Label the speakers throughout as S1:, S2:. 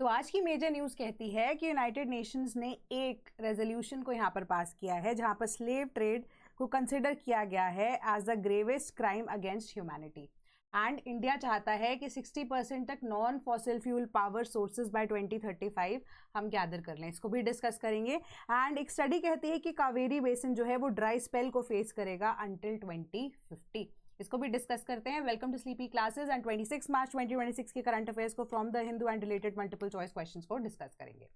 S1: तो आज की मेजर न्यूज़ कहती है कि यूनाइटेड नेशंस ने एक रेजोल्यूशन को यहाँ पर पास किया है जहाँ पर स्लेव ट्रेड को कंसिडर किया गया है as the gravest crime against humanity. And India चाहता है कि 60% तक non fossil fuel power sources by 2035 हम गैदर कर लें। इसको भी डिस्कस करेंगे। एंड एक स्टडी कहती है कि कावेरी बेसिन जो है वो ड्राई स्पेल को फेस करेगा अंटिल 2050। इसको भी डिस्कस करते हैं। Welcome to Sleepy Classes and 26 मार्च 2026 के करंट अफेयर्स को from the Hindu and related multiple choice questions को डिस्कस करेंगे।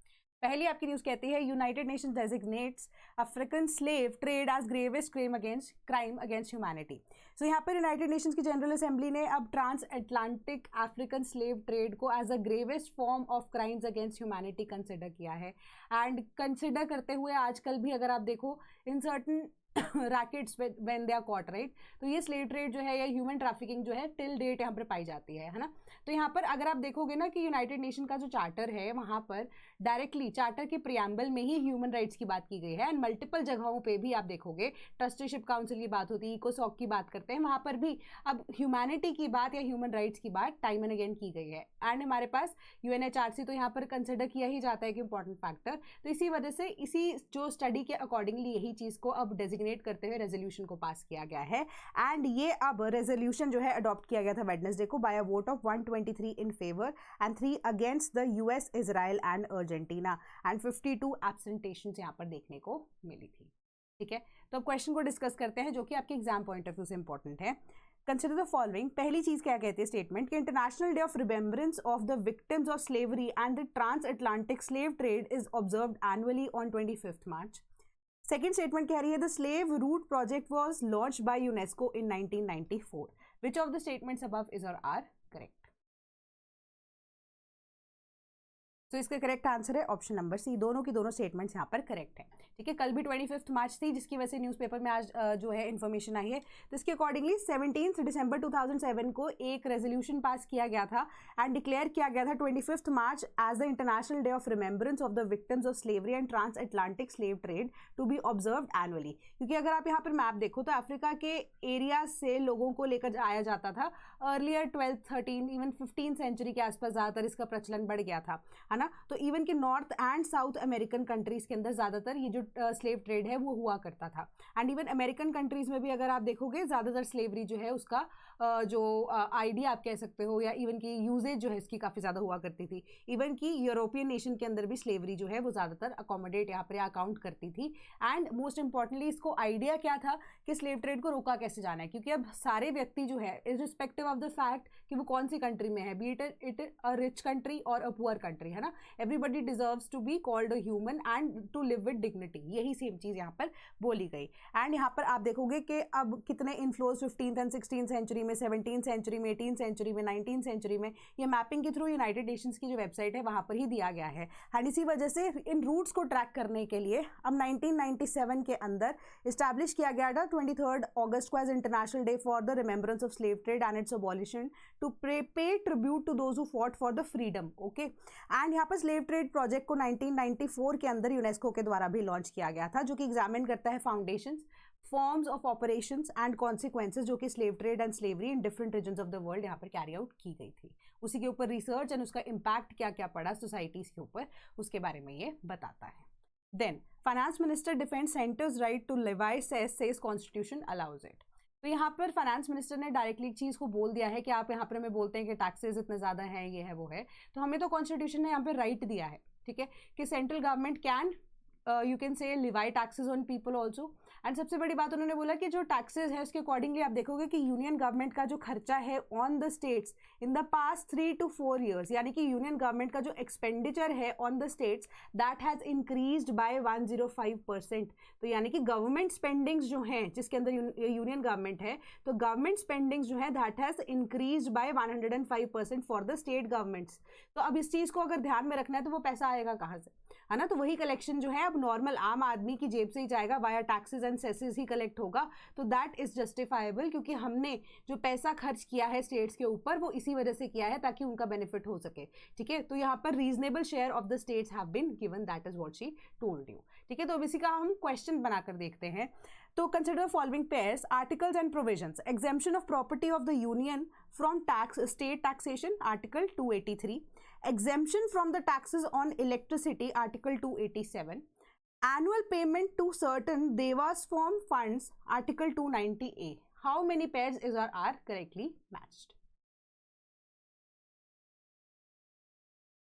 S1: पहली आपकी न्यूज़ कहती है United Nations designates African slave trade as gravest crime against humanity. So यहाँ पर यूनाइटेड नेशंस की जनरल असेंबली ने अब transatlantic African slave trade को as a gravest form of crimes against humanity consider किया है। एंड कंसिडर करते हुए आजकल भी अगर आप देखो in certain rackets when they are caught, right, तो ये स्लेव ट्रेड जो है या ह्यूमन ट्रैफिकिंग जो है टिल डेट यहाँ पर पाई जाती है ना। तो यहाँ पर अगर आप देखोगे ना कि यूनाइटेड नेशन का जो चार्टर है वहाँ पर डायरेक्टली चार्टर के प्रियम्बल में ही ह्यूमन राइट्स की बात की गई है। एंड मल्टीपल जगहों पे भी आप देखोगे ट्रस्टीशिप काउंसिल की बात होती है, इकोसॉक की बात करते हैं, वहाँ पर भी अब ह्यूमैनिटी की बात या ह्यूमन राइट्स की बात टाइम एंड अगेन की गई है। एंड हमारे पास UNHRC तो यहाँ पर कंसिडर किया ही जाता है कि इंपॉर्टेंट फैक्टर। तो इसी वजह से इसी जो स्टडी के अकॉर्डिंगली यही चीज़ को अब डेजिग्नेट करते हुए रेजोल्यूशन को पास किया गया है। एंड ये अब रेजोल्यूशन जो है अडॉप्ट किया गया था वेडनेसडे को by a vote of 123 in favour and 3 against the US, Israel and Argentina. And 52 abstentions यहाँ पर देखने को मिली थी। ठीक है, तो अब क्वेश्चन को डिस्कस करते हैं जो कि आपके एग्जाम पॉइंट ऑफ व्यू से इंपॉर्टेंट है। Consider the following. पहली चीज क्या कहती है स्टेटमेंट कि international day of remembrance of the victims of slavery and the transatlantic slave trade is observed annually on 25 March. Second statement कह रही है the slave route project was launch by UNESCO in 1994। Which of the statements above is और are correct? तो इसका correct answer है option number C. दोनों की दोनों स्टेटमेंट्स यहाँ पर करेक्ट है। ठीक है, कल भी 25 मार्च थी जिसकी वजह से न्यूज़पेपर में आज जो है इन्फॉर्मेशन आई है। तो इसके अकॉर्डिंगली 17 दिसंबर 2007 को एक रेजोल्यूशन पास किया गया था एंड डिक्लेयर किया गया था 25 March as the International day of remembrance of the victims of slavery and transatlantic slave trade to be observed annually. क्योंकि अगर आप यहाँ पर मैप देखो तो अफ्रीका के एरिया से लोगों को लेकर आया जाता था। अर्लियर 12th 13 इवन 15 सेंचुरी के आसपास ज़्यादातर इसका प्रचलन बढ़ गया था, है ना। तो इवन कि north and south American countries के अंदर ज़्यादातर ये जो स्लेव ट्रेड है वो हुआ करता था। एंड इवन अमेरिकन कंट्रीज में भी अगर आप देखोगे ज़्यादातर स्लेवरी जो है उसका जो आइडिया आप कह सकते हो या इवन की यूजेज जो है इसकी काफ़ी ज़्यादा हुआ करती थी। इवन कि यूरोपियन नेशन के अंदर भी स्लेवरी जो है वो ज़्यादातर अकोमोडेट यहाँ पर अकाउंट करती थी। एंड मोस्ट इंपॉर्टेंटली इसको आइडिया क्या था कि स्लेव ट्रेड को रोका कैसे जाना है, क्योंकि अब सारे व्यक्ति जो है इरिस्पेक्टिव ऑफ द फैक्ट कि वो कौन सी कंट्री में है, be it a rich country और अ पुअर कंट्री, है ना, everybody deserves to be called a human and to live with dignity. यही सेम चीज़ यहाँ पर बोली गई। एंड यहाँ पर आप देखोगे कि अब कितने inflows 15th and 16th century में, 17th सेंचुरी में, 18th सेंचुरी में, 19th सेंचुरी में, ये मैपिंग के थ्रू यूनाइटेड नेशंस की जो वेबसाइट है वहाँ पर ही दिया गया है। एंड इसी वजह से इन रूट्स को ट्रैक करने के लिए अब 1997 के अंदर इस्टेब्लिश किया गया था 23 अगस्त को as International Day for the remembrance of slave trade and its abolition to pay tribute to those who fought for the freedom. Okay, and यहाँ पर स्लेव ट्रेड प्रोजेक्ट को 1994 के अंदर यूनेस्को के द्वारा भी लॉन्च किया गया था, जो कि एग्जामिन करता है foundations, forms of operations and consequences जो कि slave trade and slavery in different regions of the world यहाँ पर कैरी आउट की गई थी। उसी के ऊपर रिसर्च एंड उसका इम्पैक्ट क्या क्या पड़ा सोसाइटीज़ के ऊपर, उसके बारे में ये बताता है। Then finance minister defends centre's right to levy says constitution allows it. तो यहाँ पर फाइनेंस मिनिस्टर ने डायरेक्टली एक चीज़ को बोल दिया है कि आप यहाँ पर हमें बोलते हैं कि टैक्सेस इतने ज़्यादा हैं, ये है वो है, तो हमें तो कॉन्स्टिट्यूशन ने यहाँ पर राइट दिया है, ठीक है, कि central government can you can से Levi taxes on people also. And सबसे बड़ी बात उन्होंने बोला कि जो टैक्सेस है उसके अकॉर्डिंगली आप देखोगे कि यूनियन गवर्नमेंट का जो खर्चा है on the states in the past 3 to 4 years, यानी कि यूनियन गवर्नमेंट का जो एक्सपेंडिचर है on the states that has increased by 105%। तो यानी कि गवर्नमेंट स्पेंडिंग्स जो हैं जिसके अंदर यूनियन गवर्नमेंट है, तो गवर्नमेंट स्पेंडिंग्स जो है that has increased by 105% for the state governments. तो अब इस चीज़ को अगर ध्यान में रखना है तो वो पैसा आएगा कहाँ से, है ना। तो वही कलेक्शन जो है अब नॉर्मल आम आदमी की जेब से ही जाएगा, via taxes and सेसेस he collect होगा। तो दैट इज जस्टिफाइबल, क्योंकि हमने जो पैसा खर्च किया है स्टेट्स के ऊपर वो इसी वजह से किया है ताकि उनका बेनिफिट हो सके। ठीक है, तो यहाँ पर reasonable share of the states have been given, that is what she told you. ठीक है, तो अब इसी का हम क्वेश्चन बनाकर देखते हैं। तो consider following pairs articles and provisions. Exemption of property of the union from tax state taxation, article 283। exemption from the taxes on electricity, Article 287, annual payment to certain Devas form funds, Article 290A. How many pairs is or are correctly matched?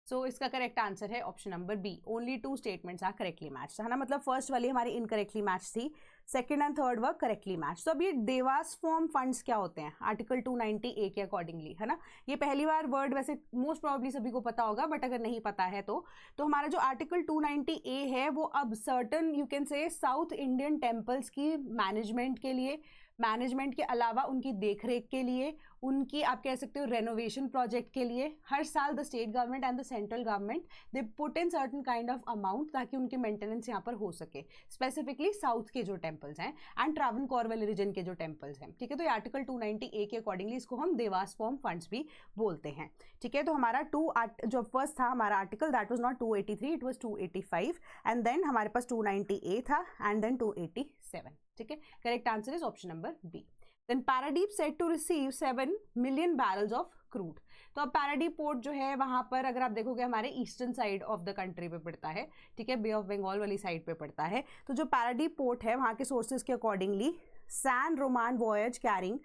S1: So इसका correct answer है option number B, only 2 statements are correctly match, है ना, मतलब first वाली हमारी incorrectly match थी, second and third were correctly match. तो अब ये देवास फॉर्म फंड्स क्या होते हैं आर्टिकल 290A के अकॉर्डिंगली, है ना, ये पहली बार वर्ड वैसे मोस्ट प्रोबेबली सभी को पता होगा, बट अगर नहीं पता है तो हमारा जो आर्टिकल 290A है वो अब सर्टन यू कैन से साउथ इंडियन टेम्पल्स की मैनेजमेंट के लिए, मैनेजमेंट के अलावा उनकी देखरेख के लिए, उनकी आप कह सकते हो रेनोवेशन प्रोजेक्ट के लिए हर साल the state government and the central government they put in certain kind of amount ताकि उनके मेंटेनेंस यहाँ पर हो सके, स्पेसिफिकली साउथ के जो टेम्पल्स हैं एंड ट्रावनकोर वाले रीजन के जो टेम्पल्स हैं, ठीक है। तो ये आर्टिकल 290A के अकॉर्डिंगली इसको हम देवास फॉर्म फंड्स भी बोलते हैं, ठीक है। तो हमारा जो फर्स्ट था हमारा article that was not 283, it was 285 and then हमारे पास 290A था एंड देन 287, ठीक है। Correct answer is option number B. Then Paradip said to receive 7 million barrels of crude. तो अब पैराडीप पोर्ट जो है वहां पर अगर आप देखोगे हमारे eastern side of the country पे पड़ता है, ठीक है, बे ऑफ बंगाल वाली साइड पे पड़ता है। तो जो पैराडीप पोर्ट है वहां के सोर्सेज के accordingly San Roman voyage carrying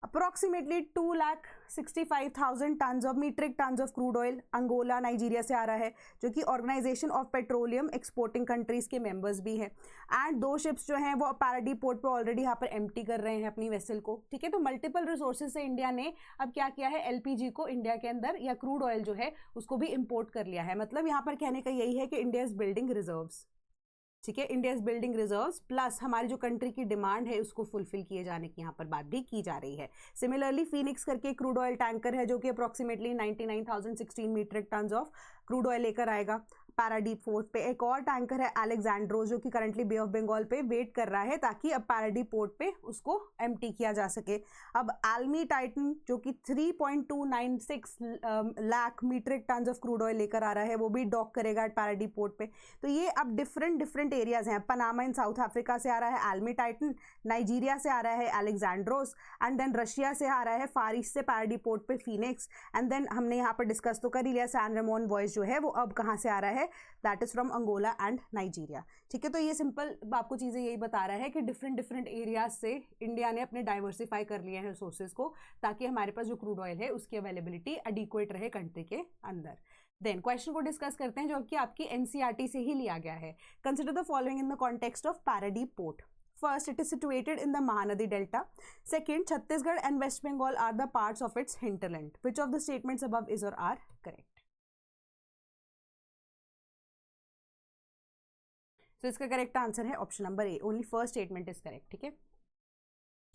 S1: approximately 2,65,000 tons of metric tons of crude oil Angola Nigeria से आ रहा है, जो कि organisation of petroleum exporting countries के मेंबर्स भी हैं। एंड 2 शिप्स जो हैं वो पैराडीप पोर्ट पे ऑलरेडी यहाँ पर एम्प्टी कर रहे हैं अपनी वेसल को, ठीक है। तो मल्टीपल रिसोर्सेज से इंडिया ने अब क्या किया है, एलपीजी को इंडिया के अंदर या क्रूड ऑयल जो है उसको भी इम्पोर्ट कर लिया है। मतलब यहाँ पर कहने का यही है कि इंडिया इज बिल्डिंग रिजर्व्स, ठीक है, India is building reserves, plus हमारी जो कंट्री की डिमांड है उसको फुलफिल किए जाने की यहाँ पर बात भी की जा रही है। सिमिलरली फीनिक्स करके क्रूड ऑयल टैंकर है जो कि approximately 99,016 metric tons of crude oil लेकर आएगा पैराडीप पोर्ट पे। एक और टैंकर है अलेक्जेंड्रोस जो कि करंटली बे ऑफ बंगाल पे वेट कर रहा है ताकि अब पैराडीप पोर्ट पे उसको एम्प्टी किया जा सके। अब एल्मी टाइटन जो कि 3.296 lakh metric tons of crude oil लेकर आ रहा है वो भी डॉक करेगा पैराडीप पोर्ट पे। तो ये अब डिफरेंट एरियाज हैं, पनामा इन साउथ अफ्रीका से आ रहा है एल्मी टाइटन, नाइजीरिया से आ रहा है अलेक्जेंड्रोस एंड देन रशिया से आ रहा है फार ईस्ट से पैराडीप पोर्ट पे फिनिक्स एंड देन हमने यहाँ पर डिस्कस तो कर ही लिया सैन रेमोन वॉयस जो है वो अब कहाँ से आ रहा है, that is from Angola and Nigeria, ठीक है। तो ये सिंपल आपको चीजें यही बता रहा है कि डिफरेंट एरियाज से इंडिया ने अपने डाइवर्सिफाई कर लिए हैं सोर्सेज को ताकि हमारे पास जो क्रूड ऑयल है उसकी अवेलेबिलिटी एडिक्वेट रहे कंट्री के अंदर। देन क्वेश्चन को डिस्कस करते हैं जो कि आपकी एनसीईआरटी से ही लिया गया है। Consider the following in the context of Paradip port. First, it is situated in the Mahanadi Delta. Second, Chhattisgarh and West Bengal are the parts of its hinterland. Which of the statements above is or are correct? So, इसका correct answer है option number A, only first statement is correct, ठीक है।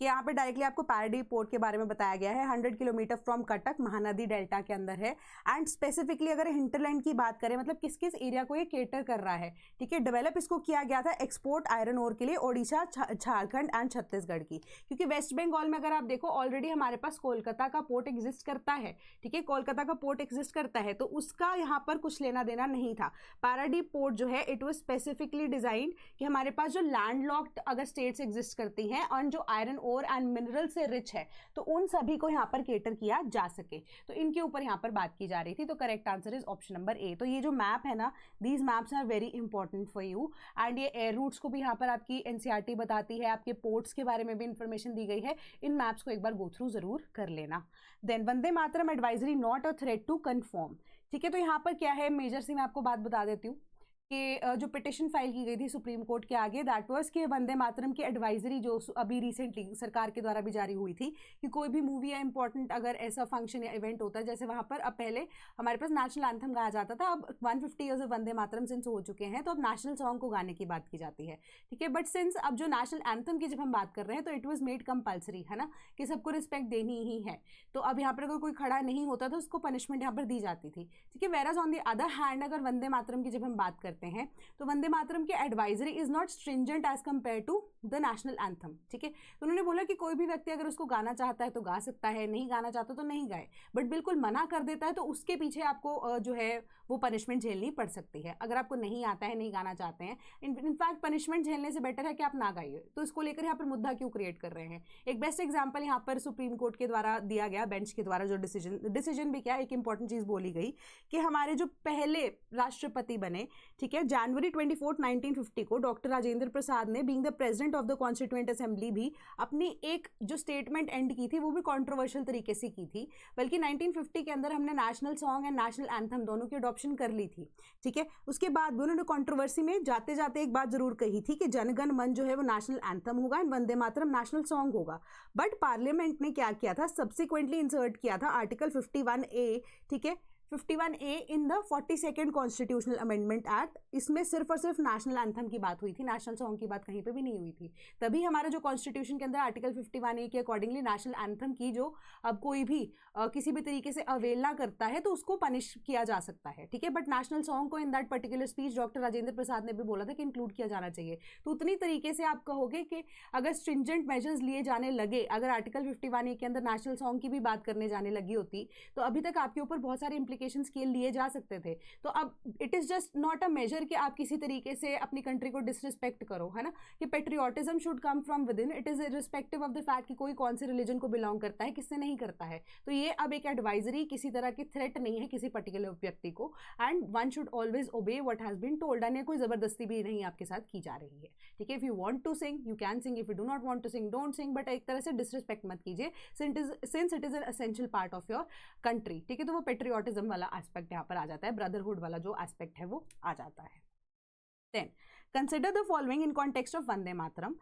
S1: कि यहाँ पे directly आपको पैराडीप port के बारे में बताया गया है, 100 kilometre from Cuttack Mahanadi delta के अंदर है एंड स्पेसिफिकली अगर हिंटरलैंड की बात करें मतलब किस किस एरिया को ये केटर कर रहा है, ठीक है। डेवलप इसको किया गया था एक्सपोर्ट आयरन ओर के लिए ओडिशा, झारखंड एंड छत्तीसगढ़ की, क्योंकि वेस्ट बंगाल में अगर आप देखो ऑलरेडी हमारे पास कोलकाता का पोर्ट एग्जिस्ट करता है, ठीक है, कोलकाता का पोर्ट एग्जिस्ट करता है तो उसका यहाँ पर कुछ लेना देना नहीं था। पैराडीप पोर्ट जो है इट वॉज स्पेसिफिकली डिजाइंड कि हमारे पास जो लैंडलॉक्ड अगर स्टेट्स एग्जिस्ट करती हैं और जो आयरन और एंड मिनरल से रिच है तो उन सभी को यहाँ पर केटर किया जा सके, तो इनके ऊपर यहाँ पर बात की जा रही थी। तो correct answer is option number A. तो ये जो मैप है ना, these maps are very important for you and ये एयर रूट्स को भी यहाँ पर आपकी एनसीईआरटी बताती है, आपके पोर्ट्स के बारे में भी इंफॉर्मेशन दी गई है। इन मैप्स को एक बार गो थ्रू जरूर कर लेना। Then Vande Mataram advisory not a threat to confirm, ठीक है। तो यहाँ पर क्या है मेजर सी मैं आपको बात बता देती हूँ कि जो पिटिशन फाइल की गई थी सुप्रीम कोर्ट के आगे दैट वाज कि वंदे मातरम की एडवाइजरी जो अभी रिसेंटली सरकार के द्वारा भी जारी हुई थी कि कोई भी मूवी या इंपॉर्टेंट अगर ऐसा फंक्शन या इवेंट होता है जैसे वहाँ पर अब पहले हमारे पास नेशनल एंथम गाया जाता था, अब 150 years of Vande Mataram since हो चुके हैं तो अब नेशनल सॉन्ग को गाने की बात की जाती है, ठीक है। बट सिंस अब जो नेशनल एंथम की जब हम बात कर रहे हैं तो इट वॉज मेड कंपल्सरी, है ना, कि सबको रिस्पेक्ट देनी ही है। तो अब यहाँ पर अगर कोई खड़ा नहीं होता तो उसको पनिशमेंट यहाँ पर दी जाती थी, ठीक है। वेराज ऑन द अदर हैंड अगर वंदे मातरम की जब हम बात करते हैं तो वंदे मातरम की advisory is not stringent as compare to the national anthem, ठीक है। तो उन्होंने बोला कि कोई भी व्यक्ति अगर उसको गाना चाहता है तो गा सकता है, नहीं गाना चाहता तो नहीं गाए, बट बिल्कुल मना कर देता है तो उसके पीछे आपको जो है वो पनिशमेंट झेलनी पड़ सकती है। अगर आपको नहीं आता है, नहीं गाना चाहते हैं, इनफैक्ट पनिशमेंट झेलने से बेटर है कि आप ना गाइए, तो इसको लेकर यहाँ पर मुद्दा क्यों क्रिएट कर रहे हैं। एक बेस्ट एग्जाम्पल यहाँ पर सुप्रीम कोर्ट के द्वारा दिया गया, बेंच के द्वारा जो डिसीजन भी क्या, एक इंपॉर्टेंट चीज़ बोली गई कि हमारे जो पहले राष्ट्रपति बने, ठीक है, जनवरी 24, 1950 को डॉक्टर राजेंद्र प्रसाद ने being the president of the constituent assembly भी अपनी एक जो स्टेटमेंट एंड की थी वो भी कंट्रोवर्शियल तरीके से की थी। बल्कि 1950 के अंदर हमने national song and national anthem दोनों की अडॉप्शन कर ली थी, ठीक है। उसके बाद भी उन्होंने कंट्रोवर्सी में जाते जाते एक बात जरूर कही थी कि जनगण मन जो है वो नेशनल एंथम होगा and Vande Mataram national song होगा। बट पार्लियामेंट ने क्या किया था, सब्सिक्वेंटली इंसर्ट किया था आर्टिकल 51A, ठीक है, 51A in the 42nd constitutional amendment act. इसमें सिर्फ और सिर्फ नेशनल एंथम की बात हुई थी, नेशनल सॉन्ग की बात कहीं पे भी नहीं हुई थी। तभी हमारा जो कॉन्स्टिट्यूशन के अंदर आर्टिकल 51A के अकॉर्डिंगली नेशनल एंथम की जो अब कोई भी किसी भी तरीके से अवेलना करता है तो उसको पनिश किया जा सकता है, ठीक है। बट नेशनल सॉन्ग को in that particular speech doctor Rajendra Prasad ने भी बोला था कि इंक्लूड किया जाना चाहिए। तो उतनी तरीके से आप कहोगे कि अगर स्ट्रिंजेंट मेजर्स लिए जाने लगे, अगर आर्टिकल 51A के अंदर नेशनल सॉन्ग की भी बात करने जाने लगी होती तो अभी तक आपके ऊपर बहुत सारे इंप्लीकेशंस के लिए जा सकते थे। तो अब it is just not a major कि आप किसी तरीके से अपनी कंट्री को डिसरिस्पेक्ट करो, है ना, कि patriotism should come from with in, it is irrespective of the fact कि कोई कौन से रिलीजन को बिलोंग करता है, किससे नहीं करता है। तो ये अब एक एडवाइजरी, किसी तरह की थ्रेट नहीं है किसी पर्टिकुलर व्यक्ति को, and one should always obey what has been told, and कोई जबरदस्ती भी नहीं आपके साथ की जा रही है, ठीक है। If you want to sing you can sing, if you do not want to sing don't sing, but एक तरह से डिसरिस्पेक्ट मत कीजिए since it is an essential part of your country, ठीक है। तो वो पेट्रियोटिज्म वाला एस्पेक्ट यहाँ पर आ जाता है, ब्रदरहुड वाला जो एस्पेक्ट है वो आ जाता है। Then consider the following in context of Vande Mataram.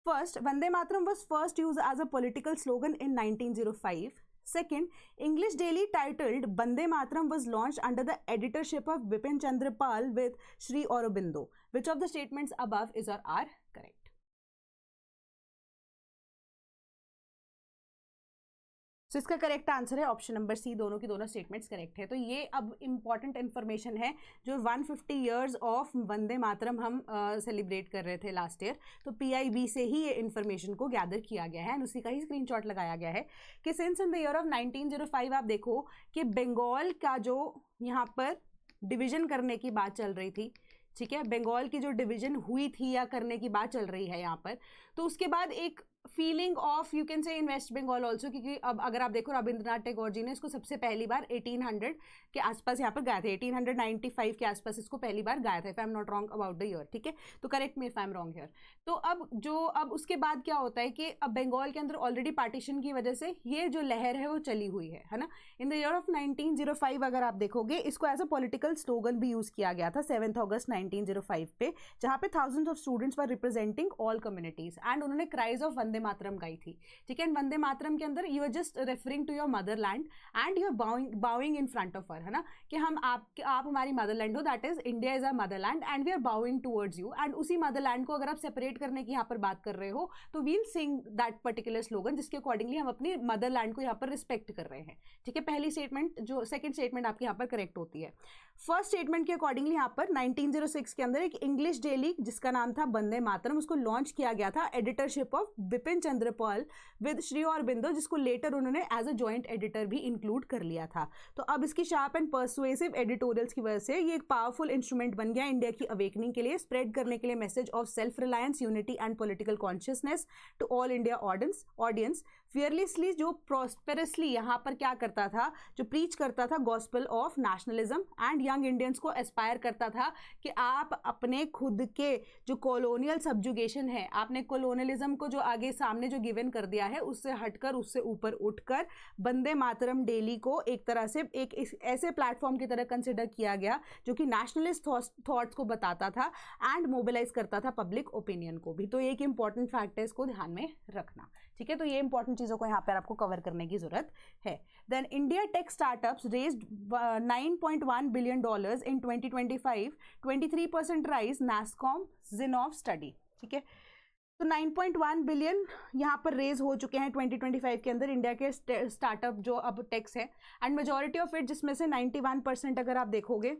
S1: First, Vande Mataram was first used as a political slogan in 1905. Second, English daily titled Bande Mataram was launched under the editorship of Bipin Chandra Pal with Sri Aurobindo. Which of the statements above is or are correct? तो इसका correct answer है option number C, दोनों की दोनों statements correct है। तो ये अब इंपॉर्टेंट इन्फॉर्मेशन है जो 150 ईयर्स ऑफ वंदे मातरम हम सेलिब्रेट कर रहे थे लास्ट ईयर, तो PIB से ही ये इन्फॉर्मेशन को गैदर किया गया है एंड उसी का ही स्क्रीनशॉट लगाया गया है कि since in the year of 1905 आप देखो कि बंगाल का जो यहाँ पर डिवीजन करने की बात चल रही थी, ठीक है, बंगाल की जो डिवीजन हुई थी या करने की बात चल रही है यहाँ पर, तो उसके बाद एक फीलिंग ऑफ यू कैन से इन वेस्ट बंगाल ऑल्सो, क्योंकि अब अगर आप देखो रविंद्रनाथ टैगोर जी ने इसको सबसे पहली बार 1800 के आसपास यहाँ पर गाया था, 1895 के आसपास इसको पहली बार गाया था, if I am not wrong about the year, ठीक है। तो correct me if I am wrong here. तो अब उसके बाद क्या होता है कि अब बंगाल के अंदर ऑलरेडी पार्टीशन की वजह से ये जो लहर है वो चली हुई है ना। इन द ईयर ऑफ 1905 अगर आप देखोगे इसको एज अ पॉलिटिकल स्लोगन भी यूज किया गया था 7 अगस्त 1905 पे, जहाँ पे thousands of students were representing all communities and उन्होंने क्राइज ऑफ वंदे मातरम गाई थी, ठीक है। वंदे मातरम के अंदर you are just referring to your motherland and you are bowing in front of her, है ना, कि हम आप हमारी मदरलैंड हो, that is India is our motherland and we are bowing towards you, and उसी मदरलैंड को अगर आप सेपरेट करने की यहाँ पर बात कर रहे हो तो we'll sing that particular slogan जिसके अकॉर्डिंगली हम अपनी मदरलैंड को यहाँ पर रिस्पेक्ट कर रहे हैं, ठीक है। पहली स्टेटमेंट जो सेकंड स्टेटमेंट आपके यहाँ पर करेक्ट होती है। फर्स्ट स्टेटमेंट के अकॉर्डिंगली यहाँ पर 1906 के अंदर एक इंग्लिश डेली जिसका नाम था वंदे मातरम उसको लॉन्च किया गया था editorship of Bipin Chandra Pal with Shri Aurobindo, जिसको लेटर उन्होंने एज अ जॉइंट एडिटर भी इंक्लूड कर लिया था। तो अब इसकी शार्प एंड पर्सुएसिव एडिटोरियल्स की वजह से ये एक पावरफुल इंस्ट्रूमेंट बन गया इंडिया की अवेकनिंग के लिए, स्प्रेड करने के लिए message of self reliance, unity and political consciousness to all India audience. Fearlessly जो प्रॉस्पेरसली यहाँ पर क्या करता था, जो प्रीच करता था gospel of nationalism and young Indians को एस्पायर करता था कि आप अपने खुद के जो कॉलोनियल सब्जुगेशन है, आपने कॉलोनियलिज्म को जो आगे सामने जो गिवन कर दिया है उससे हटकर, उससे ऊपर उठकर वंदे मातरम डेली को एक तरह से एक ऐसे प्लेटफॉर्म की तरह कंसिडर किया गया जो कि नेशनलिस्ट थॉट्स को बताता था एंड मोबिलाइज करता था पब्लिक ओपिनियन को भी। तो एक इंपॉर्टेंट फैक्ट है, इसको ध्यान में रखना, ठीक है। तो ये इंपॉर्टेंट चीज़ों को यहाँ पर आपको कवर करने की जरूरत है। Then India tech startups raised $9.1 billion in 2025, 23% rise NASSCOM Zinnov study, ठीक है। तो 9.1 बिलियन यहाँ पर रेज हो चुके हैं 2025 के अंदर इंडिया के स्टार्टअप जो अब टेक्स है, एंड मेजॉरिटी ऑफ इट जिसमें से 91% अगर आप देखोगे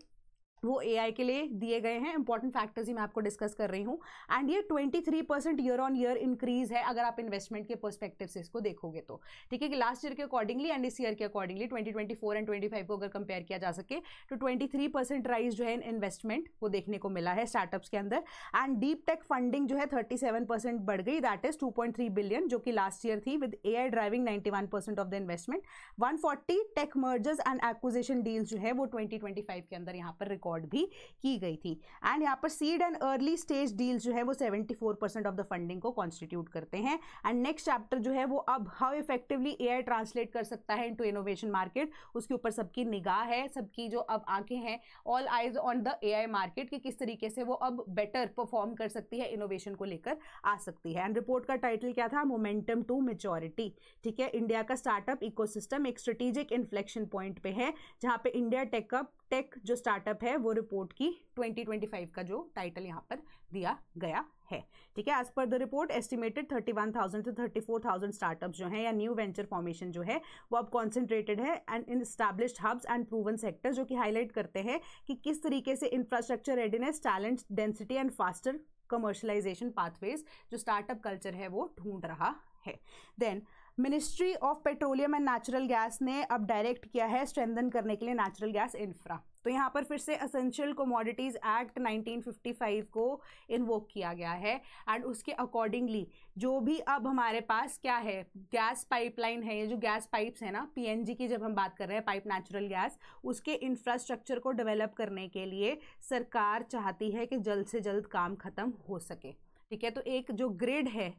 S1: वो AI के लिए दिए गए हैं। इंपॉर्टेंट फैक्टर्स ही मैं आपको डिस्कस कर रही हूँ। एंड ये 23% ईयर ऑन ईयर इंक्रीज है अगर आप इन्वेस्टमेंट के पर्सपेक्टिव से इसको देखोगे तो, ठीक है, कि लास्ट ईयर के अकॉर्डिंगली एंड इस ईयर के अकॉर्डिंगली 2024 एंड 25 को अगर कंपेयर किया जा सके तो 23% राइज जो है इन्वेस्टमेंट वो देखने को मिला है स्टार्टअप्स के अंदर। एंड डीप टेक फंडिंग जो है 37% बढ़ गई, दैट इज 2.3 बिलियन, जो कि लास्ट ईयर थी, with AI driving 91% of the investment. 140 tech mergers and acquisition deals जो है वो 2025 के अंदर यहाँ पर रिकॉर्ड भी की गई थी। एंड यहाँ पर seed and early stage deals जो है वो 74% ऑफ द फंडिंग को कॉन्स्टिट्यूट करते हैं। एंड नेक्स्ट चैप्टर जो है वो अब हाउ इफेक्टिवली AI ट्रांसलेट कर सकता है इनटू इनोवेशन मार्केट, उसके ऊपर सबकी निगाह है, सबकी जो अब आंखें हैं, all eyes on the AI market, कि किस तरीके से वो अब बेटर परफॉर्म कर सकती है, इनोवेशन को लेकर आ सकती है। एंड रिपोर्ट का टाइटल क्या था? मोमेंटम टू मैच्योरिटी, ठीक है। इंडिया का स्टार्टअप इकोसिस्टम एक स्ट्रेटेजिक इन्फ्लेक्शन पॉइंट पे है, जहां पे इंडिया टेक जो स्टार्टअप है वो रिपोर्ट की 2025 का जो टाइटल यहाँ पर दिया गया है, ठीक है। As per the report estimated 31,000 to 34,000 startups जो हैं या न्यू वेंचर फॉर्मेशन जो है वो अब कॉन्सेंट्रेटेड है and in established hubs and proven sectors, जो कि हाईलाइट करते हैं कि किस तरीके से infrastructure readiness, talent density and faster commercialisation pathways जो स्टार्टअप कल्चर है वो ढूंढ रहा है। Then ministry of petroleum and natural gas ने अब डायरेक्ट किया है स्ट्रेंथन करने के लिए नेचुरल गैस इंफ्रा। तो यहाँ पर फिर से एसेंशियल कमोडिटीज़ एक्ट 1955 को इन्वोक किया गया है एंड उसके अकॉर्डिंगली जो भी अब हमारे पास क्या है, गैस पाइपलाइन है, ये जो गैस पाइप्स है ना, PNG की जब हम बात कर रहे हैं, पाइप नेचुरल गैस, उसके इंफ्रास्ट्रक्चर को डेवलप करने के लिए सरकार चाहती है कि जल्द से जल्द काम खत्म हो सके, ठीक है। तो एक जो ग्रिड है,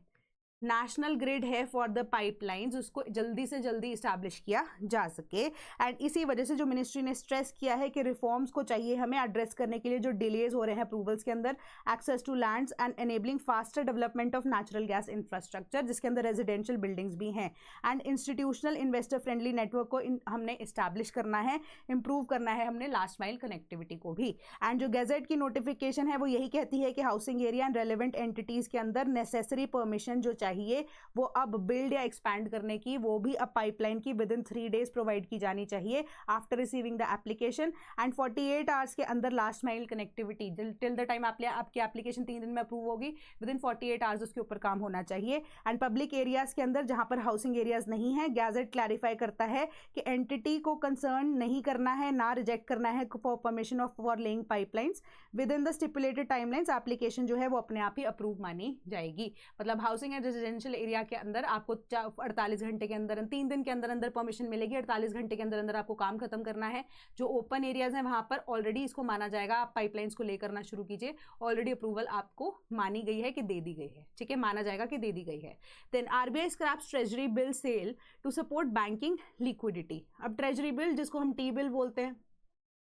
S1: नेशनल ग्रिड है फॉर द पाइपलाइंस, उसको जल्दी से जल्दी इस्टेब्लिश किया जा सके। एंड इसी वजह से जो मिनिस्ट्री ने स्ट्रेस किया है कि रिफॉर्म्स को चाहिए हमें एड्रेस करने के लिए जो डिलेज हो रहे हैं अप्रूवल्स के अंदर, access to lands and enabling faster development of natural gas infrastructure, जिसके अंदर रेजिडेंशियल बिल्डिंग्स भी हैं। And institutional investor friendly network को हमने इस्टेब्लिश करना है, इंप्रूव करना है हमने लास्ट माइल कनेक्टिविटी को भी। एंड जो गैजेट की नोटिफिकेशन है वो यही कहती है कि housing area and relevant entities के अंदर नेसेसरी परमिशन जो चाहिए वो अब बिल्ड या एक्सपैंड करने की, वो भी अब पाइपलाइन की विद इन 3 days प्रोवाइड की जानी चाहिए after receiving the application. And 48 hours के अंदर last mile connectivity till the time आपकी एप्लीकेशन 3 दिन में अप्रूव होगी, विद इन 48 आवर्स उसके ऊपर काम होना चाहिए। एंड पब्लिक एरियाज के अंदर जहां पर हाउसिंग एरियाज नहीं है, गैजेट क्लैरिफाई करता है कि एंटिटी को कंसर्न नहीं करना है, ना रिजेक्ट करना है for permission of for laying pipelines with in the stipulated timelines, application जो है वो अपने आप ही अप्रूव मानी जाएगी। मतलब हाउसिंग एंड रेजिडेंशियल एरिया के अंदर आपको 48 घंटे के अंदर, 3 दिन के अंदर अंदर परमिशन मिलेगी, 48 घंटे के अंदर अंदर आपको काम खत्म करना है। जो ओपन एरियाज हैं वहां पर ऑलरेडी इसको माना जाएगा, आप पाइपलाइंस को लेकर ना शुरू कीजिए, ऑलरेडी अप्रूवल आपको मानी गई है कि दे दी गई है, ठीक है, माना जाएगा कि दे दी गई है। Then RBI scraps treasury bill sale to support banking liquidity. अब ट्रेजरी बिल जिसको हम T बिल बोलते हैं,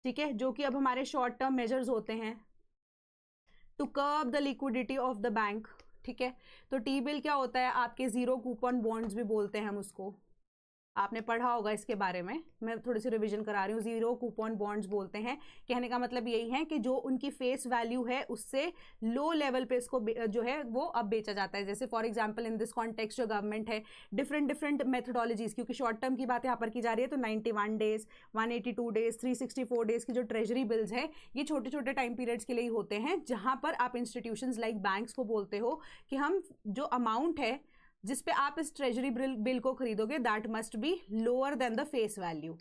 S1: ठीक है, जो कि अब हमारे शॉर्ट टर्म मेजर्स होते हैं to curb the liquidity of the bank, ठीक है। तो T बिल क्या होता है? आपके जीरो कूपन बॉन्ड्स भी बोलते हैं हम उसको, आपने पढ़ा होगा इसके बारे में, मैं थोड़ी सी रिवीजन करा रही हूँ। जीरो कूपन बॉन्ड्स बोलते हैं, कहने का मतलब यही है कि जो उनकी फेस वैल्यू है उससे लो लेवल पे इसको जो है वो अब बेचा जाता है। जैसे for example in this context जो गवर्नमेंट है डिफरेंट मेथडोलॉजीज, क्योंकि शॉर्ट टर्म की बात यहाँ पर की जा रही है, तो 91 days, 182 days, 364 days की जो ट्रेजरी बिल्स है ये छोटे छोटे टाइम पीरियड्स के लिए ही होते हैं, जहाँ पर आप इंस्टीट्यूशंस लाइक बैंक्स को बोलते हो कि हम जो अमाउंट है जिस पे आप इस ट्रेजरी बिल को खरीदोगे that must be lower than the face value,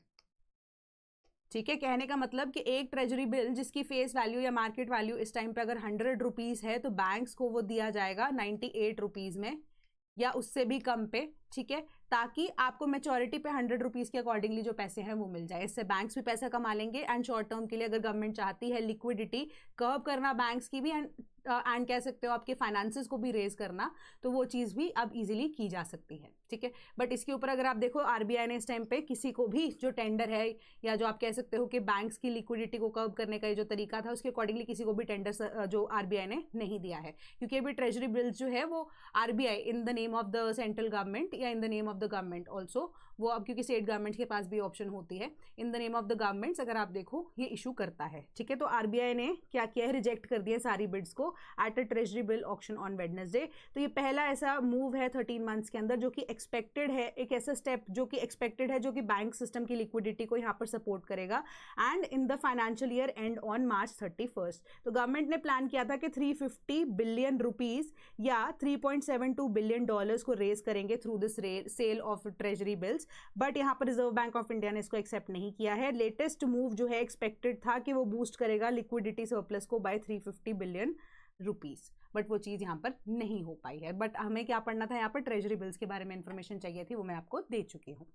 S1: ठीक है। कहने का मतलब कि एक ट्रेजरी बिल जिसकी फेस वैल्यू या मार्केट वैल्यू इस टाइम पे अगर 100 रुपीज़ है तो बैंक्स को वो दिया जाएगा 98 रुपीज़ में या उससे भी कम पे, ठीक है, ताकि आपको मैच्योरिटी पे 100 रुपीज़ के अकॉर्डिंगली जो पैसे हैं वो मिल जाए। इससे बैंक्स भी पैसा कमा लेंगे एंड शॉर्ट टर्म के लिए अगर गवर्नमेंट चाहती है लिक्विडिटी कर्व करना बैंक्स की भी एंड कह सकते हो आपके फाइनेंसेस को भी रेज करना, तो वो चीज़ भी अब इजीली की जा सकती है, ठीक है। बट इसके ऊपर अगर आप देखो RBI ने इस टाइम पे किसी को भी जो टेंडर है या जो आप कह सकते हो कि बैंक्स की लिक्विडिटी को कर्व करने का जो तरीका था उसके अकॉर्डिंगली किसी को भी टेंडर जो RBI ने नहीं दिया है, क्योंकि अभी ट्रेजरी बिल्स जो है वो RBI in the name of the central government या in the name of the government also वो अब क्योंकि स्टेट गवर्नमेंट के पास भी ऑप्शन होती है, इन the name of the governments अगर आप देखो ये इशू करता है, ठीक है। तो आरबीआई ने क्या किया है, रिजेक्ट कर दिया सारी बिड्स को at a treasury bill auction on Wednesday. तो ये पहला ऐसा मूव है 13 मंथ्स के अंदर जो कि एक्सपेक्टेड है, एक ऐसा स्टेप जो कि एक्सपेक्टेड है, जो कि बैंक सिस्टम की लिक्विडिटी को यहाँ पर सपोर्ट करेगा। And in the financial year and on March 31। तो गवर्नमेंट ने प्लान किया था कि 350 बिलियन रुपीज या $3.72 बिलियन को रेज करेंगे through this sale of treasury bills, but यहाँ पर रिजर्व बैंक ऑफ इंडिया ने इसको एक्सेप्ट नहीं किया है। लेटेस्ट मूव जो है एक्सपेक्टेड था कि वो बूस्ट करेगा लिक्विडिटी सरप्लस को बाय 350 बिलियन रुपीज, बट वो चीज़ यहाँ पर नहीं हो पाई है। बट हमें क्या पढ़ना था, यहाँ पर ट्रेजरी बिल्स के बारे में इंफॉर्मेशन चाहिए थी, वो मैं आपको दे चुकी हूँ।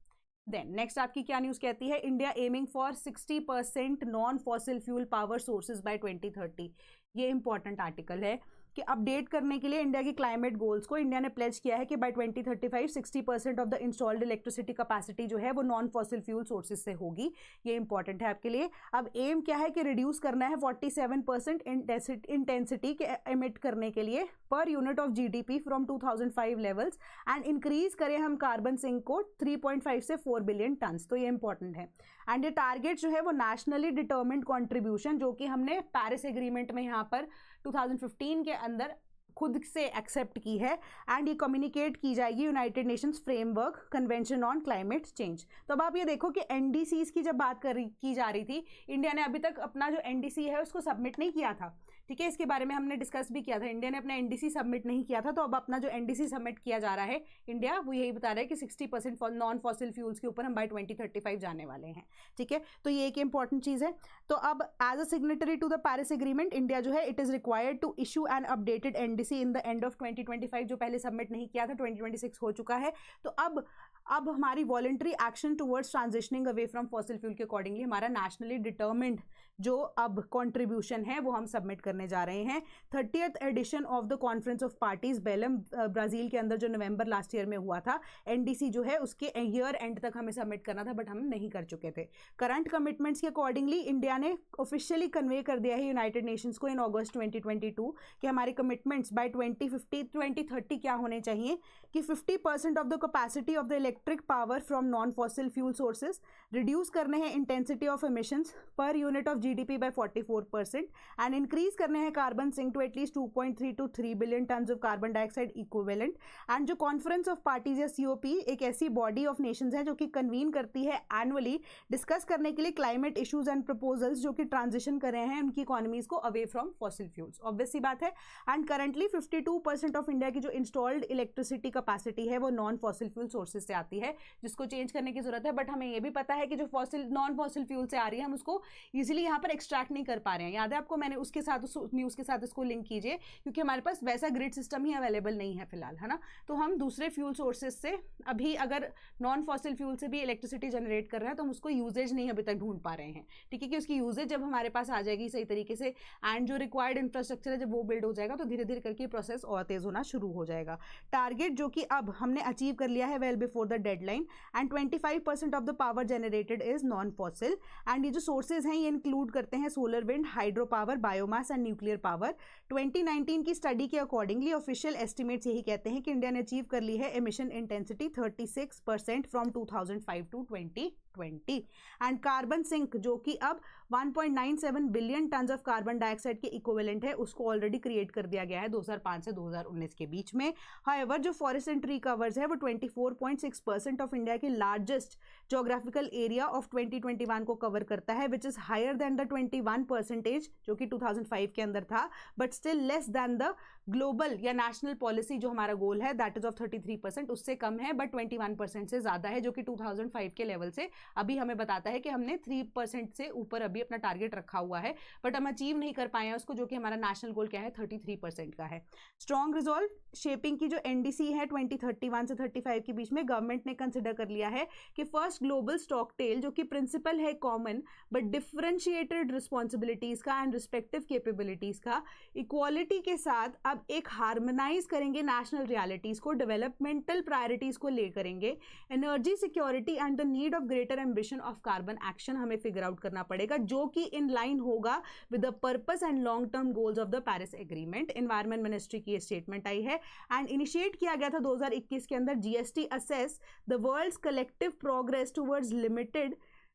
S1: देन नेक्स्ट आपकी क्या न्यूज़ कहती है, India aiming for 60% non fossil fuel power sources by 2030। ये इंपॉर्टेंट आर्टिकल है कि अपडेट करने के लिए इंडिया की क्लाइमेट गोल्स को इंडिया ने प्लेज किया है कि by 2035 60% of the installed electricity capacity जो है वो नॉन फॉसिल फ्यूल सोर्सेज से होगी। ये इंपॉर्टेंट है आपके लिए। अब एम क्या है कि रिड्यूस करना है 47% इंटेंसिटी के एमिट करने के लिए पर unit of GDP from 2005 levels and increase करें हम कार्बन सिंक को 3.5 से 4 बिलियन टन। तो ये इंपॉर्टेंट है। एंड ये टारगेट जो है वो नेशनली डिटर्मिन्ड कॉन्ट्रीब्यूशन जो कि हमने पेरिस एग्रीमेंट में यहाँ पर 2015 के अंदर खुद से एक्सेप्ट की है एंड ये कम्युनिकेट की जाएगी United Nations framework convention on climate change. तो अब आप ये देखो कि एनडीसीज की जब बात की जा रही थी, इंडिया ने अभी तक अपना जो एनडीसी है उसको सबमिट नहीं किया था, ठीक है। इसके बारे में हमने डिस्कस भी किया था, इंडिया ने अपना एनडीसी सबमिट नहीं किया था। तो अब अपना जो एनडीसी सबमिट किया जा रहा है इंडिया, वो यही बता रहा है कि 60% नॉन फॉसिल फ्यूल्स के ऊपर हम बाय 2035 जाने वाले हैं, ठीक है। तो ये एक इंपॉर्टेंट चीज़ है। तो अब as a signatory to the Paris agreement India जो है it is required to issue an updated NDC in the end of 2025, जो पहले सबमिट नहीं किया था, 2026 हो चुका है। तो अब हमारी voluntary action towards transitioning away from fossil fuel के अकॉर्डिंगली हमारा नेशनली डिटर्मिन्ड जो अब कंट्रीब्यूशन है वो हम सबमिट करने जा रहे हैं। 30th edition of the conference of parties Belem Brazil के अंदर जो नवंबर लास्ट ईयर में हुआ था, एनडीसी जो है उसके ईयर एंड तक हमें सबमिट करना था, बट हम नहीं कर चुके थे। करंट कमिटमेंट्स के अकॉर्डिंगली इंडिया ने ऑफिशियली कन्वे कर दिया है यूनाइटेड नेशंस को इन अगस्त 2022 कि हमारे कमिटमेंट्स बाय 2030 क्या होने चाहिए कि 50% of the capacity of the electric power from non fossil fuel sources, reduce करने हैं intensity of emissions per unit of GDP by 44% and increase करने हैं carbon sink to at least 2.3 to 3 billion tons of carbon dioxide equivalent. And जो conference of parties या COP एक ऐसी body of Nations है जो कि कन्वीन करती है एनुअली डिस्कस करने के लिए क्लाइमेट इशूज एंड प्रपोजल्स जो कि ट्रांजिशन कर रहे हैं उनकी इकोनॉमीज को अवे फ्रॉम फॉसिल फ्यूल्स। ऑब्वियस सी बात है। एंड करंटली 52% ऑफ इंडिया की जो इंस्टॉल्ड इलेक्ट्रिसिटी कैपेसिटी है वो नॉन फॉसिल फ्यूल सोर्सेज से आती है, जिसको चेंज करने की जरूरत है। बट हमें ये भी पता है कि जो नॉन फॉसिल फ्यूल से आ रही है हम उसको ईजिली यहाँ पर एक्सट्रैक्ट नहीं कर पा रहे हैं। याद है आपको, मैंने उसके साथ उस न्यूज़ के साथ इसको लिंक कीजिए, क्योंकि हमारे पास वैसा ग्रिड सिस्टम ही अवेलेबल नहीं है फिलहाल, है ना। तो हम दूसरे फ्यूल सोर्सेज से अभी अगर नॉन फॉसिल फ्यूल से भी इलेक्ट्रिसिटी जनरेट कर रहे हैं तो हम उसको यूजेज नहीं अभी तक ढूंढ पा रहे हैं, ठीक है। कि उसकी यूजेज जब हमारे पास आ जाएगी सही तरीके से एंड जो रिक्वायर्ड इंफ्रास्ट्रक्चर है जब वो बिल्ड हो जाएगा तो धीरे धीरे करके प्रोसेस और तेज होना शुरू हो जाएगा। टारगेट जो कि अब हमने अचीव कर लिया है well before the deadline and 25% of the power generated is non fossil. And ये जो सोर्सेज हैं ये इंक्लूड करते हैं solar wind, hydro power, biomass and nuclear power. 2019 की स्टडी के अकॉर्डिंगली ऑफिशियल एस्टिमेट्स यही कहते हैं कि इंडिया ने अचीव कर ली है emission intensity 36% from 2005 to 2020 and carbon sink जो कि अब 1.97 billion tons of carbon dioxide के इक्विवेलेंट है उसको ऑलरेडी क्रिएट कर दिया गया है 2005 से 2019 के बीच में। हाउएवर जो फॉरेस्ट एंड ट्री कवर्स है वो 24.6% ऑफ इंडिया के लार्जेस्ट जोग्राफिकल एरिया ऑफ 2021 को कवर करता है, which is higher than the 21% जो कि 2005 के अंदर था, but still less than the global या नेशनल पॉलिसी जो हमारा गोल है दैट इज ऑफ 33%, उससे कम है, बट 21% से ज़्यादा है जो कि 2005 के लेवल से अभी हमें बताता है कि हमने 3% से ऊपर अभी अपना टारगेट रखा हुआ है, बट हम अचीव नहीं कर पाए हैं उसको, जो कि हमारा नेशनल गोल क्या है 33% का है। स्ट्रॉन्ग रिजॉल्व शेपिंग की जो एनडीसी है 2031 से 35 के बीच में गवर्नमेंट ने कंसिडर कर लिया है कि फर्स्ट ग्लोबल स्टॉक टेल जो कि प्रिंसिपल है कॉमन बट डिफरेंशिएटेड रिस्पॉन्सिबिलिटीज का एंड रिस्पेक्टिव कैपेबिलिटीज का इक्वालिटी के साथ अब एक हार्मोनाइज करेंगे नेशनल रियलिटीज को, डेवलपमेंटल प्रायोरिटीज को ले करेंगे, energy security and the need of greater greater ambition of carbon action हमें फिगर आउट करना पड़ेगा, जो कि इन लाइन होगा with the purpose and long term goals of the Paris agreement. Environment ministry की ये स्टेटमेंट आई है एंड इनिशिएट किया गया था 2021 के अंदर। GST assess the world's collective progress towards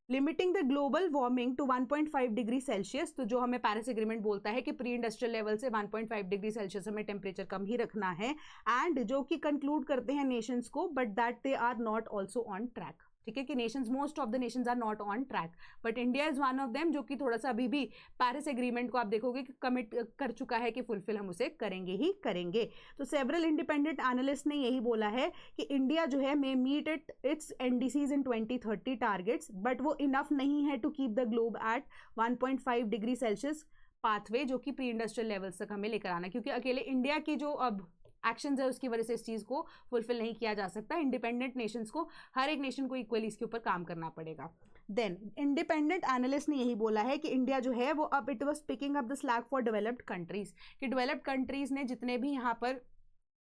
S1: limiting the global warming to 1.5 degree Celsius. तो जो हमें पेरिस एग्रीमेंट बोलता है कि प्री इंडस्ट्रियल लेवल से 1.5 डिग्री सेल्सियस हमें टेम्परेचर कम ही रखना है, एंड जो कि कंक्लूड करते हैं नेशंस को, but that they are not also on track. ठीक है कि nations, most of the nations are not on track, but India is one of them जो कि थोड़ा सा अभी भी पेरिस एग्रीमेंट को आप देखोगे कि कमिट कर चुका है कि फुलफिल हम उसे करेंगे ही करेंगे। तो सेवरल इंडिपेंडेंट एनालिस्ट ने यही बोला है कि इंडिया जो है may meet it's NDCs in 2030 targets, but वो इनफ नहीं है to keep the globe eight 1.5 degree Celsius pathway, जो कि प्री इंडस्ट्रियल लेवल्स तक हमें लेकर आना, क्योंकि अकेले इंडिया की जो अब एक्शंस है उसकी वजह से इस चीज़ को फुलफिल नहीं किया जा सकता। इंडिपेंडेंट नेशंस को, हर एक नेशन को इक्वली इसके ऊपर काम करना पड़ेगा। देन इंडिपेंडेंट एनालिस्ट ने यही बोला है कि इंडिया जो है वो अब it was picking up the slack for developed countries, कि डेवलप्ड कंट्रीज ने जितने भी यहाँ पर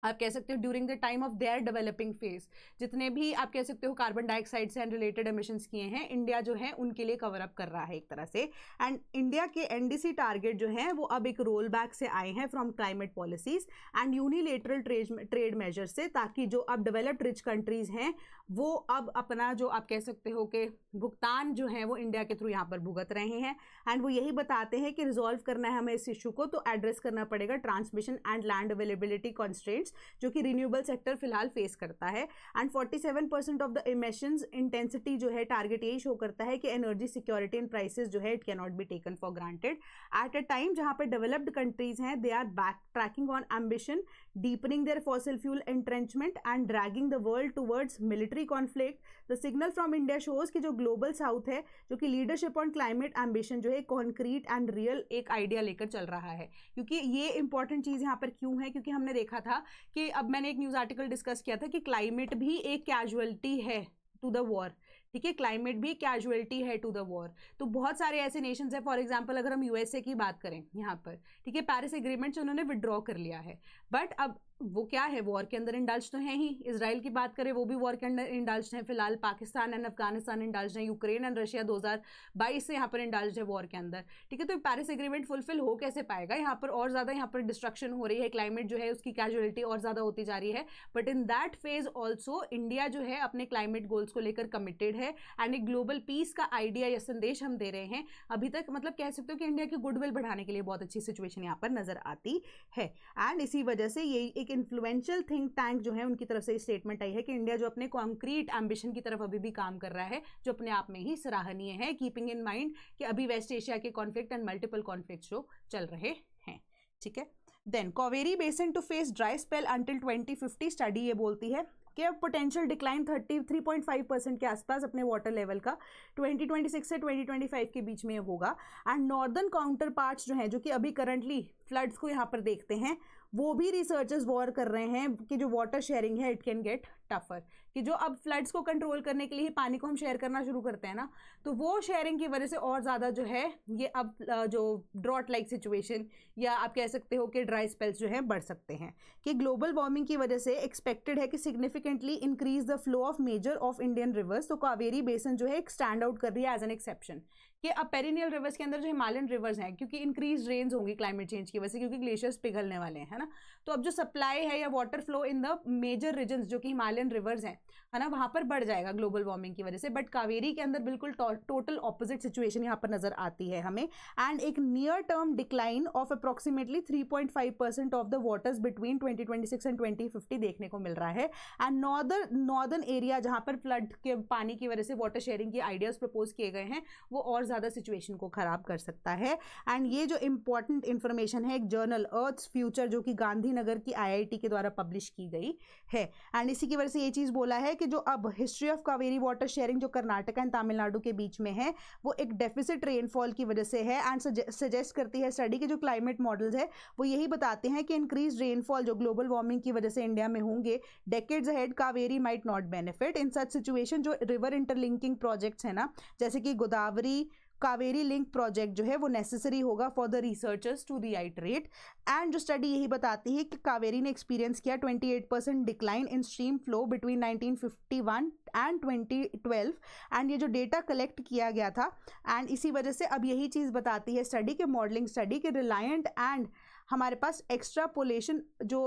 S1: आप कह सकते हो during the time of their developing phase जितने भी आप कह सकते हो कार्बन डाइऑक्साइड से एंड रिलेटेड एमिशंस किए हैं, इंडिया जो है उनके लिए कवर अप कर रहा है एक तरह से। एंड इंडिया के एनडीसी टारगेट जो हैं वो अब एक रोल बैक से आए हैं from climate policies and unilateral trade measure से, ताकि जो अब डेवलप्ड रिच कंट्रीज हैं वो अब अपना जो आप कह सकते हो कि भुगतान जो है वो इंडिया के थ्रू यहाँ पर भुगत रहे हैं। एंड वो यही बताते हैं कि रिजॉल्व करना है हमें इस इशू को, तो एड्रेस करना पड़ेगा transmission and land availability constraints जो कि रिन्यूएबल सेक्टर फिलहाल फेस करता है। And 47% of the emissions intensity जो है टारगेट यही शो करता है कि एनर्जी सिक्योरिटी एंड प्राइसेस जो है it can not be taken for granted at a time जहां पे डेवलप्ड कंट्रीज हैं they are back tracking on ambition, deepening their fossil fuel entrenchment and dragging the world towards military conflict. The signal from India shows कि जो global south है जो कि leadership on climate ambition जो है concrete and real एक idea लेकर चल रहा है। क्योंकि ये इंपॉर्टेंट चीज़ यहाँ पर क्यों है, क्योंकि हमने देखा था कि अब मैंने एक न्यूज़ आर्टिकल डिस्कस किया था कि क्लाइमेट भी एक कैजुअलिटी है टू द वॉर। ठीक है, क्लाइमेट भी कैजुअलिटी है टू द वॉर। तो बहुत सारे ऐसे नेशंस हैं, फॉर एग्जांपल अगर हम यूएसए की बात करें यहाँ पर, ठीक है, पेरिस एग्रीमेंट से उन्होंने विड्रॉ कर लिया है, बट अब वो क्या है, वॉर के अंदर इंडल्ज तो है ही। इजराइल की बात करें वो भी वॉर के अंदर इंडल्ज है फिलहाल, पाकिस्तान एंड अफगानिस्तान इंडल्ज है, यूक्रेन एंड रशिया 2022 से यहाँ पर इंडल्ज है वॉर के अंदर। ठीक है, तो पेरिस एग्रीमेंट फुलफिल हो कैसे पाएगा, यहाँ पर और ज़्यादा यहाँ पर डिस्ट्रक्शन हो रही है, क्लाइमेट जो है उसकी कैजुअलिटी और ज़्यादा होती जा रही है। But in that phase also India जो है अपने क्लाइमेट गोल्स को लेकर कमिटेड है एंड एक ग्लोबल पीस का आइडिया या संदेश हम दे रहे हैं। अभी तक मतलब कह सकते हो कि इंडिया की गुडविल बढ़ाने के लिए बहुत अच्छी सिचुएशन यहाँ पर नजर आती है। एंड इसी वजह से ये एक इन्फ्लुएंशियल थिंक टैंक जो है उनकी तरफ से स्टेटमेंट आई है कि इंडिया जो अपने कॉन्क्रीट एम्बिशन की तरफ अभी भी काम कर रहा है, जो अपने आप में ही सराहनीय है, कीपिंग इन माइंड कि अभी वेस्ट एशिया के कॉन्फ्लिक्ट एंड मल्टीपल कॉन्फ्लिक्ट जो चल रहे हैं। ठीक है, then Kaveri basin to face dry spell until 2050 study ये बोलती है कि अब पोटेंशियल डिक्लाइन 33.5% के आसपास अपने वाटर लेवल का 2026 से 2025 के बीच में होगा। एंड नॉर्दर्न काउंटर पार्ट्स जो हैं जो कि अभी करंटली फ्लड्स को यहाँ पर देखते हैं, वो भी रिसर्चर्स वॉर कर रहे हैं कि जो वाटर शेयरिंग है इट कैन गेट टफर, कि जो अब फ्लड्स को कंट्रोल करने के लिए पानी को हम शेयर करना शुरू करते हैं ना, तो वो शेयरिंग की वजह से और ज़्यादा जो है ये अब जो ड्रॉट लाइक सिचुएशन या आप कह सकते हो कि ड्राई स्पेल्स जो है बढ़ सकते हैं। कि ग्लोबल वार्मिंग की वजह से एक्सपेक्टेड है कि significantly increase the flow of measure of Indian reverse. तो कावेरी बेसिन जो है एक स्टैंड आउट कर रही है एज एन एक्सेप्शन कि अब पेरिनियल रिवर्स के अंदर जो हिमालयन रिवर्स हैं, क्योंकि इंक्रीज रेंज होंगी क्लाइमेट चेंज की वजह से, क्योंकि ग्लेशियर्स पिघलने वाले हैं, है ना, तो अब जो सप्लाई है या water flow in the major regions जो कि हिमालयन रिवर्स हैं, है ना, वहाँ पर बढ़ जाएगा ग्लोबल वार्मिंग की वजह से। बट कावेरी के अंदर बिल्कुल टोटल ऑपोजिट सिचुएशन यहाँ पर नजर आती है हमें। एंड एक near term decline of approximately 3.5% of the waters between 2026 and 2050 देखने को मिल रहा है। एंड नॉर्दर्न एरिया जहाँ पर फ्लड के पानी की वजह से वाटर शेयरिंग के आइडियाज प्रपोज किए गए हैं वो और ज़्यादा सिचुएशन को खराब कर सकता है। एंड ये जो इंपॉर्टेंट इंफॉर्मेशन है एक जर्नल अर्थ फ्यूचर जो कि गांधीनगर की IIT के द्वारा पब्लिश की गई है। एंड इसी की वजह से ये चीज़ बोला है कि जो अब history of Kaveri water sharing जो कर्नाटक एंड तमिलनाडु के बीच में है वो एक डेफिसिट रेनफॉल की वजह से है। एंड सजेस्ट करती है स्टडी के जो क्लाइमेट मॉडल्स है वो यही बताते हैं कि इंक्रीज रेनफॉल जो ग्लोबल वार्मिंग की वजह से इंडिया में होंगे decades ahead, Kaveri might not benefit in such situation. जो रिवर इंटरलिंकिंग प्रोजेक्ट्स है ना, जैसे कि गोदावरी, कावेरी लिंक प्रोजेक्ट जो है वो नेसेसरी होगा for the researchers to reiterate. And जो स्टडी यही बताती है कि कावेरी ने एक्सपीरियंस किया 28% decline in stream flow between 1951 and 2012। And ये जो डेटा कलेक्ट किया गया था, एंड इसी वजह से अब यही चीज़ बताती है स्टडी के मॉडलिंग स्टडी के रिलायंट एंड हमारे पास एक्स्ट्रापोलेशन जो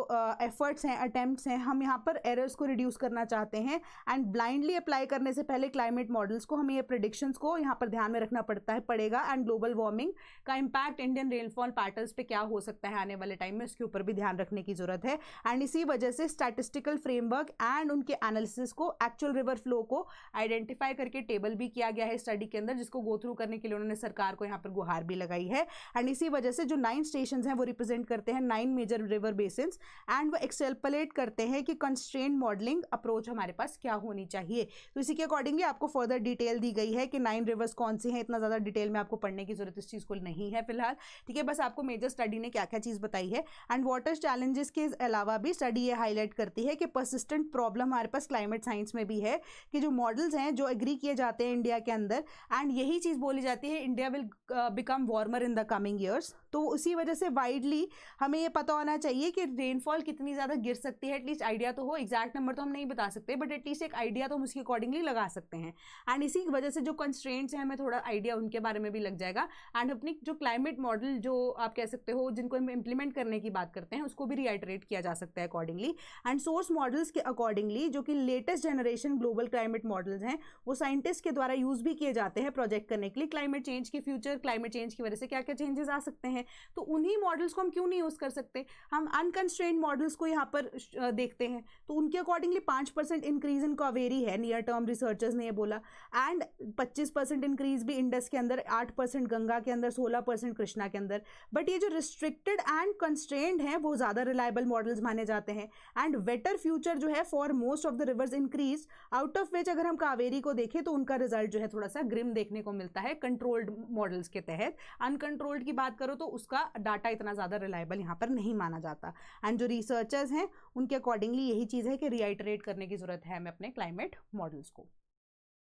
S1: एफर्ट्स हैं, अटेम्प्ट्स हैं, हम यहाँ पर एरर्स को रिड्यूस करना चाहते हैं। एंड ब्लाइंडली अप्लाई करने से पहले क्लाइमेट मॉडल्स को हमें ये प्रेडिक्शंस को यहाँ पर ध्यान में रखना पड़ेगा। एंड ग्लोबल वार्मिंग का इम्पैक्ट इंडियन रेनफॉल पैटर्न्स पे क्या हो सकता है आने वाले टाइम में, इसके ऊपर भी ध्यान रखने की जरूरत है। एंड इसी वजह से स्टैटिस्टिकल फ्रेमवर्क एंड उनके एनालिसिस को, एक्चुअल रिवर फ्लो को आइडेंटिफाई करके टेबल भी किया गया है स्टडी के अंदर, जिसको गो थ्रू करने के लिए उन्होंने सरकार को यहाँ पर गुहार भी लगाई है। एंड इसी वजह से जो 9 स्टेशन हैं वो रिप्रेजेंट करते हैं 9 मेजर रिवर बेसिन्स, एंड वो एक्सट्रपलेट करते हैं कि कंस्ट्रेंट मॉडलिंग अप्रोच हमारे पास क्या होनी चाहिए। तो इसी के अकॉर्डिंगली आपको फर्दर डिटेल दी गई है कि 9 रिवर्स कौन सी हैं। इतना ज़्यादा डिटेल में आपको पढ़ने की जरूरत इस चीज़ को नहीं है फिलहाल, ठीक है। बस आपको मेजर स्टडी ने क्या क्या चीज़ बताई है। एंड वाटर चैलेंजेस के अलावा भी स्टडी ये हाईलाइट करती है कि परसिस्टेंट प्रॉब्लम हमारे पास क्लाइमेट साइंस में भी है कि जो मॉडल्स हैं जो एग्री किए जाते हैं इंडिया के अंदर, एंड यही चीज़ बोली जाती है India will become warmer in the coming years. तो उसी वजह से वाइडली हमें ये पता होना चाहिए कि रेनफॉल कितनी ज़्यादा गिर सकती है। एटलीस्ट आइडिया तो हो, एग्जैक्ट नंबर तो हम नहीं बता सकते, बट एटलीस्ट एक आइडिया तो हम उसके अकॉर्डिंगली लगा सकते हैं। एंड इसी वजह से जो कंस्ट्रेंट्स हैं हमें थोड़ा आइडिया उनके बारे में भी लग जाएगा। एंड अपनी जो क्लाइमेट मॉडल जो आप कह सकते हो जिनको हम इम्प्लीमेंट करने की बात करते हैं उसको भी रीआइटरेट किया जा सकता है अकॉर्डिंगली। एंड सोर्स मॉडल्स के अकॉर्डिंगली जो कि latest generation global climate models हैं वो साइंटिस्ट के द्वारा यूज़ भी किए जाते हैं प्रोजेक्ट करने के लिए क्लाइमेट चेंज के फ्यूचर, क्लाइमेट चेंज की वजह से क्या क्या चेंजेस आ सकते हैं। तो उन्हीं मॉडल्स को हम क्यों नहीं यूज़ कर सकते। हम अनकंस्ट्रेंड मॉडल्स को यहाँ पर देखते हैं तो उनके अकॉर्डिंगली 5% इंक्रीज इन कावेरी है, नियर टर्म रिसर्चर्स ने ये बोला। एंड 25% इंक्रीज भी इंडस के अंदर, 8% गंगा के अंदर, 16% कृष्णा के अंदर। बट ये जो रिस्ट्रिक्टेड एंड कंस्ट्रेंड हैं वो ज़्यादा रिलायबल मॉडल्स माने जाते हैं। एंड वेटर फ्यूचर जो है for most of the reverse increase, out of which अगर हम कावेरी को देखें तो उनका रिजल्ट जो है थोड़ा सा ग्रिम देखने को मिलता है कंट्रोल्ड मॉडल्स के तहत। अनकंट्रोल्ड की बात करो तो उसका डाटा इतना ज़्यादा रिलायबल यहाँ पर नहीं माना जाता। एंड जो रिसर्चर्स हैं उनके अकॉर्डिंगली यही चीज़ है कि रीआइटरेट करने की जरूरत है हमें अपने क्लाइमेट मॉडल्स को।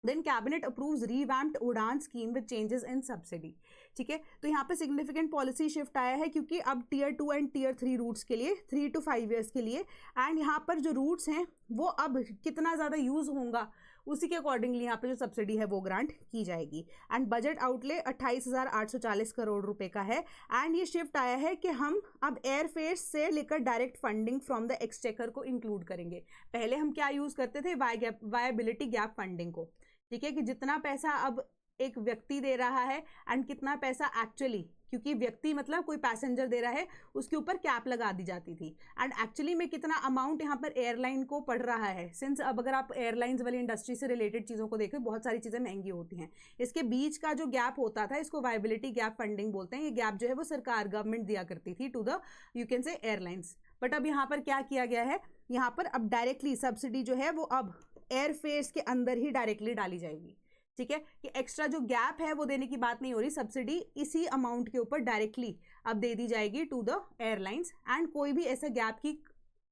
S1: देन कैबिनेट अप्रूव्स रीवैम्प्ड उड़ान scheme with changes in subsidy, ठीक है। तो यहाँ पे सिग्निफिकेंट पॉलिसी शिफ्ट आया है क्योंकि अब टियर 2 एंड टियर 3 रूट्स के लिए 3 to 5 ईयर्स के लिए, एंड यहाँ पर जो रूट्स हैं वो अब कितना ज़्यादा यूज़ होगा उसी के अकॉर्डिंगली यहाँ पे जो सब्सिडी है वो ग्रांट की जाएगी। एंड बजट आउटले 28,840 करोड़ रुपए का है। एंड ये शिफ्ट आया है कि हम अब एयरफेयर से लेकर direct funding from the exchequer को इंक्लूड करेंगे। पहले हम क्या यूज़ करते थे, वायबिलिटी गैप फंडिंग को, ठीक है, कि जितना पैसा अब एक व्यक्ति दे रहा है एंड कितना पैसा एक्चुअली, क्योंकि व्यक्ति मतलब कोई पैसेंजर दे रहा है उसके ऊपर कैप लगा दी जाती थी, एंड एक्चुअली में कितना अमाउंट यहाँ पर एयरलाइन को पड़ रहा है। सिंस अब अगर आप एयरलाइंस वाली इंडस्ट्री से रिलेटेड चीज़ों को देखें बहुत सारी चीज़ें महंगी होती हैं, इसके बीच का जो गैप होता था इसको वायबिलिटी गैप फंडिंग बोलते हैं। ये गैप जो है वो सरकार गवर्नमेंट दिया करती थी to the you can say airlines. But अब यहाँ पर क्या किया गया है, यहाँ पर अब डायरेक्टली सब्सिडी जो है वो अब एयरफेयर्स के अंदर ही डायरेक्टली डाली जाएगी, ठीक है, कि एक्स्ट्रा जो गैप है वो देने की बात नहीं हो रही, सब्सिडी इसी अमाउंट के ऊपर डायरेक्टली अब दे दी जाएगी टू द एयरलाइंस। एंड कोई भी ऐसा गैप की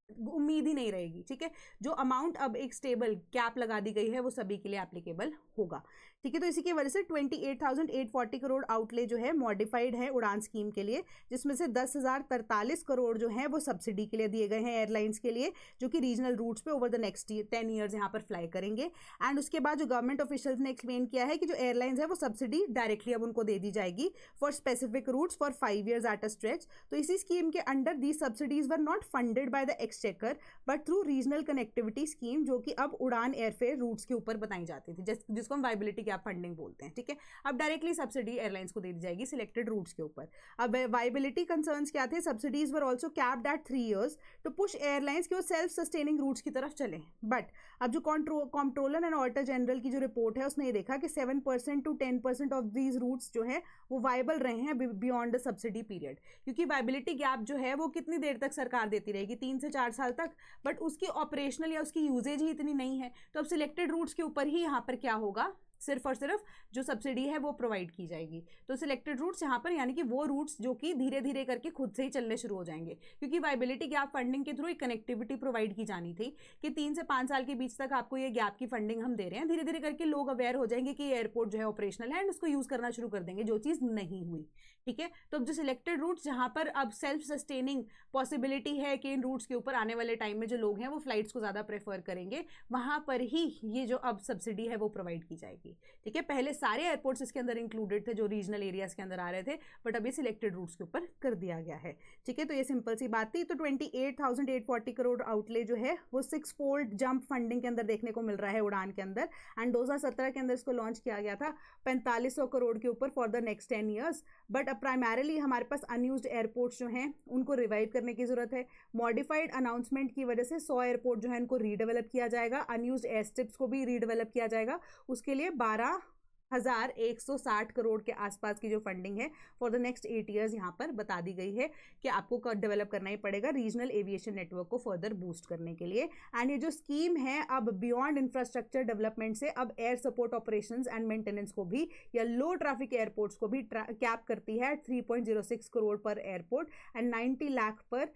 S1: उम्मीद ही नहीं रहेगी, ठीक है। जो अमाउंट अब एक स्टेबल कैप लगा दी गई है वो सभी के लिए एप्लीकेबल होगा, ठीक है। तो इसी की वजह से 28,840 करोड़ आउटले जो है मॉडिफाइड है उड़ान स्कीम के लिए, जिसमें से 10,043 करोड़ जो हैं वो सब्सिडी के लिए दिए गए हैं एयरलाइंस के लिए, जो कि रीजनल रूट्स पे ओवर द नेक्स्ट 10 ईयर्स यहाँ पर फ्लाई करेंगे। एंड उसके बाद जो गवर्नमेंट ऑफिशियल्स ने एक्सप्लेन किया है कि जो एयरलाइंस है वो सब्सिडी डायरेक्टली अब उनको दे दी जाएगी for specific routes for 5 years at a stretch. तो इसी स्कीम के under the subsidies were not funded by the exchequer but through regional connectivity scheme, जो कि अब उड़ान एयरफेयर रूट्स के ऊपर बताई जाती थी, जिसको हम वायबिलिटी गैप फंडिंग बोलते हैं, ठीक है। अब डायरेक्टली सब्सिडी एयरलाइंस को दे दी जाएगी सिलेक्टेड रूट्स के ऊपर। अब वायबिलिटी कंसर्न्स क्या थे, subsidies were also capped at 3 years to push airlines कि वो सेल्फ सस्टेनिंग रूट्स की तरफ चले। बट अब जो कंट्रोलर एंड ऑडिटर जनरल की जो रिपोर्ट है उसने ये देखा कि 7% to 10% ऑफ दीज रूट्स जो है वो वायबल रहे हैं बियॉन्ड द सब्सिडी पीरियड, क्योंकि वायबिलिटी गैप जो है वो कितनी देर तक सरकार देती रहेगी, 3 से 4 साल तक, बट उसकी ऑपरेशनल या उसकी यूजेज ही इतनी नहीं है। तो अब सिलेक्टेड रूट्स के ऊपर ही यहाँ पर क्या होगा, सिर्फ और सिर्फ जो सब्सिडी है वो प्रोवाइड की जाएगी। तो सिलेक्टेड रूट्स यहाँ पर यानी कि वो रूट्स जो कि धीरे धीरे करके खुद से ही चलने शुरू हो जाएंगे, क्योंकि वायबिलिटी गैप फंडिंग के थ्रू एक कनेक्टिविटी प्रोवाइड की जानी थी कि 3 से 5 साल के बीच तक आपको ये गैप की फंडिंग हम दे रहे हैं। धीरे धीरे करके लोग अवेयर हो जाएंगे कि एयरपोर्ट जो है ऑपरेशनल है एंड उसको यूज करना शुरू कर देंगे, जो चीज़ नहीं हुई। ठीक है, तो अब जो सिलेक्टेड रूट्स जहाँ पर अब सेल्फ सस्टेनिंग पॉसिबिलिटी है कि इन रूट्स के ऊपर आने वाले टाइम में जो लोग हैं वो फ्लाइट्स को ज़्यादा प्रेफर करेंगे, वहाँ पर ही ये जो अब सब्सिडी है वो प्रोवाइड की जाएगी। ठीक है, पहले सारे एयरपोर्ट्स इसके अंदर इंक्लूडेड थे जो रीजनल एरियाज के अंदर आ रहे थे, बट अभी सिलेक्टेड रूट्स के ऊपर कर दिया गया है। ठीक है, तो ये सिंपल सी बात थी। तो 28,840 करोड़ आउटले जो है वो 6 फोल्ड जंप फंडिंग के अंदर देखने को मिल रहा है उड़ान के अंदर, एंड 2017 के अंदर इसको लॉन्च किया गया था 4500 करोड़ के ऊपर for the next 10 years. But अब प्राइमरली हमारे पास अनयूज्ड एयरपोर्ट्स जो हैं उनको रिवाइव करने की जरूरत है। मॉडिफाइड अनाउंसमेंट की वजह से 100 एयरपोर्ट जो है इनको रीडेवलप किया जाएगा, अनयूज्ड एयर स्ट्रिप्स को भी रीडेवलप किया जाएगा। उसके लिए 12,160 करोड़ के आसपास की जो फंडिंग है फॉर द नेक्स्ट 8 ईयर्स यहाँ पर बता दी गई है कि आपको डेवलप करना ही पड़ेगा रीजनल एविएशन नेटवर्क को फर्दर बूस्ट करने के लिए। एंड ये जो स्कीम है अब बियॉन्ड इंफ्रास्ट्रक्चर डेवलपमेंट से अब air support operations and maintenance को भी या लो ट्रैफिक एयरपोर्ट्स को भी कैप करती है 3.06 करोड़ पर एयरपोर्ट एंड 90 लाख पर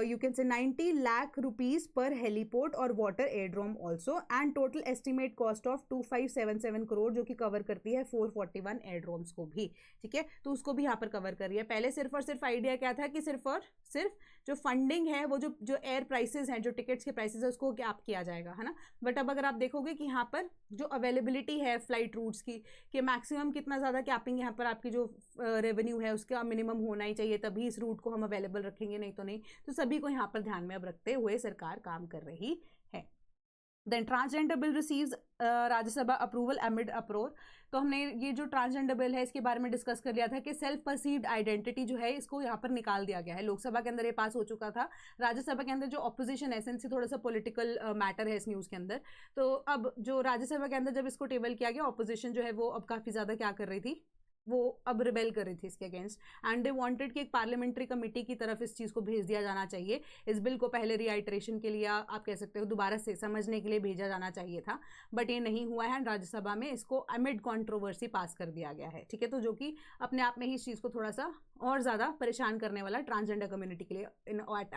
S1: you can say 90 lakh rupees per heliport और water airdrome also, and total estimate cost of 2577 crore जो कि कवर करती है 441 एयरड्रोम्स को भी। ठीक है, तो उसको भी यहाँ पर कवर कर रही है। पहले सिर्फ और सिर्फ आइडिया क्या था कि सिर्फ और सिर्फ जो फंडिंग है वो जो एयर प्राइसेस हैं, जो टिकट्स के प्राइसेस है उसको कैप किया जाएगा, है ना। बट अब अगर आप देखोगे कि यहाँ पर जो अवेलेबिलिटी है फ्लाइट रूट्स की कि मैक्सिमम कितना ज़्यादा कैपिंग यहाँ पर आपकी जो रेवेन्यू है उसका मिनिमम होना ही चाहिए, तभी इस रूट को हम अवेलेबल रखेंगे, नहीं तो नहीं। तो सभी को यहाँ पर ध्यान में अब रखते हुए सरकार काम कर रही है। Then transgender bill receives Rajya Sabha approval amid uproar. तो हमने ये जो ट्रांसजेंडर बिल है इसके बारे में डिस्कस कर लिया था कि सेल्फ परसीव्ड आइडेंटिटी जो है इसको यहाँ पर निकाल दिया गया है। लोकसभा के अंदर ये पास हो चुका था, राज्यसभा के अंदर जो ऑपोजिशन है, सिंस थोड़ा सा पॉलिटिकल मैटर है इस न्यूज़ के अंदर, तो अब जो राज्यसभा के अंदर जब इसको टेबल किया गया, ऑपोजिशन जो है वो अब काफ़ी ज़्यादा क्या कर रही थी, वो अब रिबेल कर रही थी इसके अगेंस्ट, एंड दे वांटेड कि एक पार्लियामेंट्री कमेटी की तरफ इस चीज़ को भेज दिया जाना चाहिए। इस बिल को पहले रीआइट्रेशन के लिए आप कह सकते हो दोबारा से समझने के लिए भेजा जाना चाहिए था, बट ये नहीं हुआ है। राज्यसभा में इसको अमिड कंट्रोवर्सी पास कर दिया गया है। ठीक है, तो जो कि अपने आप में ही इस चीज़ को थोड़ा सा और ज़्यादा परेशान करने वाला ट्रांसजेंडर कम्युनिटी के लिए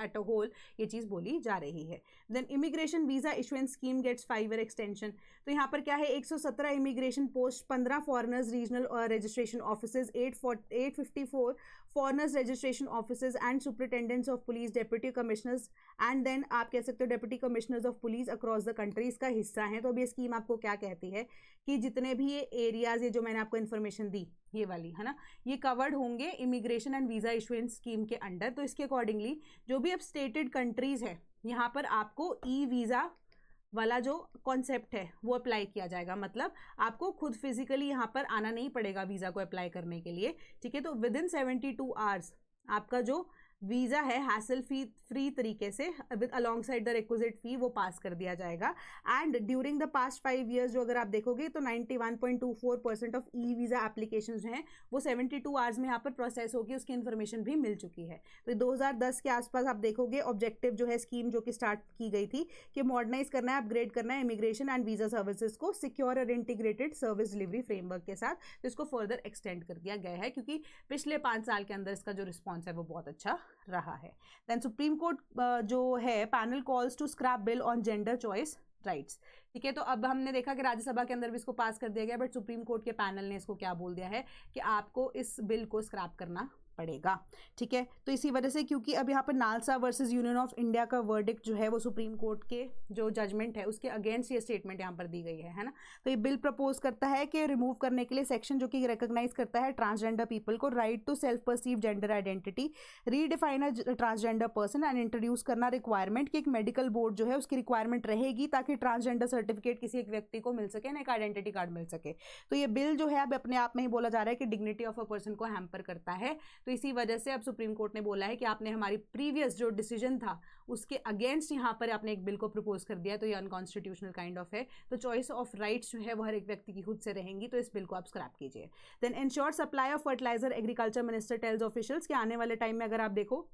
S1: एट अ होल ये चीज़ बोली जा रही है। Then immigration visa issuance scheme gets 5 year extension. तो यहाँ पर क्या है, 117 immigration post, 15 foreigners regional registration offices, 854 foreigners registration offices and superintendents of police, deputy commissioners and then आप कह सकते हो deputy commissioners of police across the country इसका हिस्सा है। तो अभी ये स्कीम आपको क्या कहती है कि जितने भी ये एरियाज, ये जो मैंने आपको इन्फॉर्मेशन दी ये वाली है ना, ये कवर्ड होंगे immigration and visa issuance scheme के अंडर। तो इसके अकॉर्डिंगली जो भी अब स्टेटेड कंट्रीज़ है यहाँ पर आपको ई वीज़ा वाला जो कॉन्सेप्ट है वो अप्लाई किया जाएगा, मतलब आपको खुद फिजिकली यहाँ पर आना नहीं पड़ेगा वीज़ा को अप्लाई करने के लिए। ठीक है, तो विद इन 72 आवर्स आपका जो वीज़ा है हैसल फ्री तरीके से with alongside the requisite fee वो पास कर दिया जाएगा। And during the past 5 years जो अगर आप देखोगे तो 91.24% ऑफ ई वीज़ा एप्लीकेशन जो हैं वो 72 आवर्स में यहाँ पर प्रोसेस होगी, उसकी इन्फॉर्मेशन भी मिल चुकी है। तो 2010 के आसपास आप देखोगे ऑब्जेक्टिव जो है स्कीम जो कि स्टार्ट की गई थी कि मॉडर्नाइज करना है, अपग्रेड करना है इमिग्रेशन एंड वीज़ा सर्विसेज को सिक्योर और इंटीग्रेटेड सर्विस डिलीवरी फ्रेमवर्क के साथ। तो इसको फर्दर एक्सटेंड कर दिया गया है क्योंकि पिछले 5 साल के अंदर इसका जो रिस्पॉन्स है वो बहुत अच्छा रहा है। देन सुप्रीम कोर्ट जो है panel calls to scrap bill on gender choice rights. ठीक है, तो अब हमने देखा कि राज्यसभा के अंदर भी इसको पास कर दिया गया, बट सुप्रीम कोर्ट के पैनल ने इसको क्या बोल दिया है कि आपको इस बिल को स्क्रैप करना पड़ेगा। ठीक है, तो इसी वजह से क्योंकि अब यहाँ पर NALSA versus union of India का वर्डिक्ट जो है वो सुप्रीम कोर्ट के जो जजमेंट है उसके अगेंस्ट ये स्टेटमेंट यहाँ पर दी गई है ना। तो ये बिल प्रपोज करता है कि रिमूव करने के लिए सेक्शन जो कि रिकॉग्नाइज करता है ट्रांसजेंडर पीपल को right to self perceive gender identity, redefine a transgender person and introduce करना रिक्वायरमेंट कि एक मेडिकल बोर्ड जो है उसकी रिक्वायरमेंट रहेगी ताकि ट्रांसजेंडर सर्टिफिकेट किसी एक व्यक्ति को मिल सके ना, एक आइडेंटिटी कार्ड मिल सके। तो ये बिल जो है अब अपने आप में ही बोला जा रहा है कि डिग्निटी ऑफ अ पर्सन को हैम्पर करता है। तो इसी वजह से अब सुप्रीम कोर्ट ने बोला है कि आपने हमारी प्रीवियस जो डिसीजन था उसके अगेंस्ट यहाँ पर आपने एक बिल को प्रपोज कर दिया, तो ये अनकॉन्स्टिट्यूशनल काइंड ऑफ है। तो चॉइस ऑफ राइट्स जो है वो हर एक व्यक्ति की खुद से रहेंगी, तो इस बिल को आप स्क्रैप कीजिए। Then ensure supply of fertiliser, agriculture minister tells officials कि आने वाले टाइम में अगर आप देखो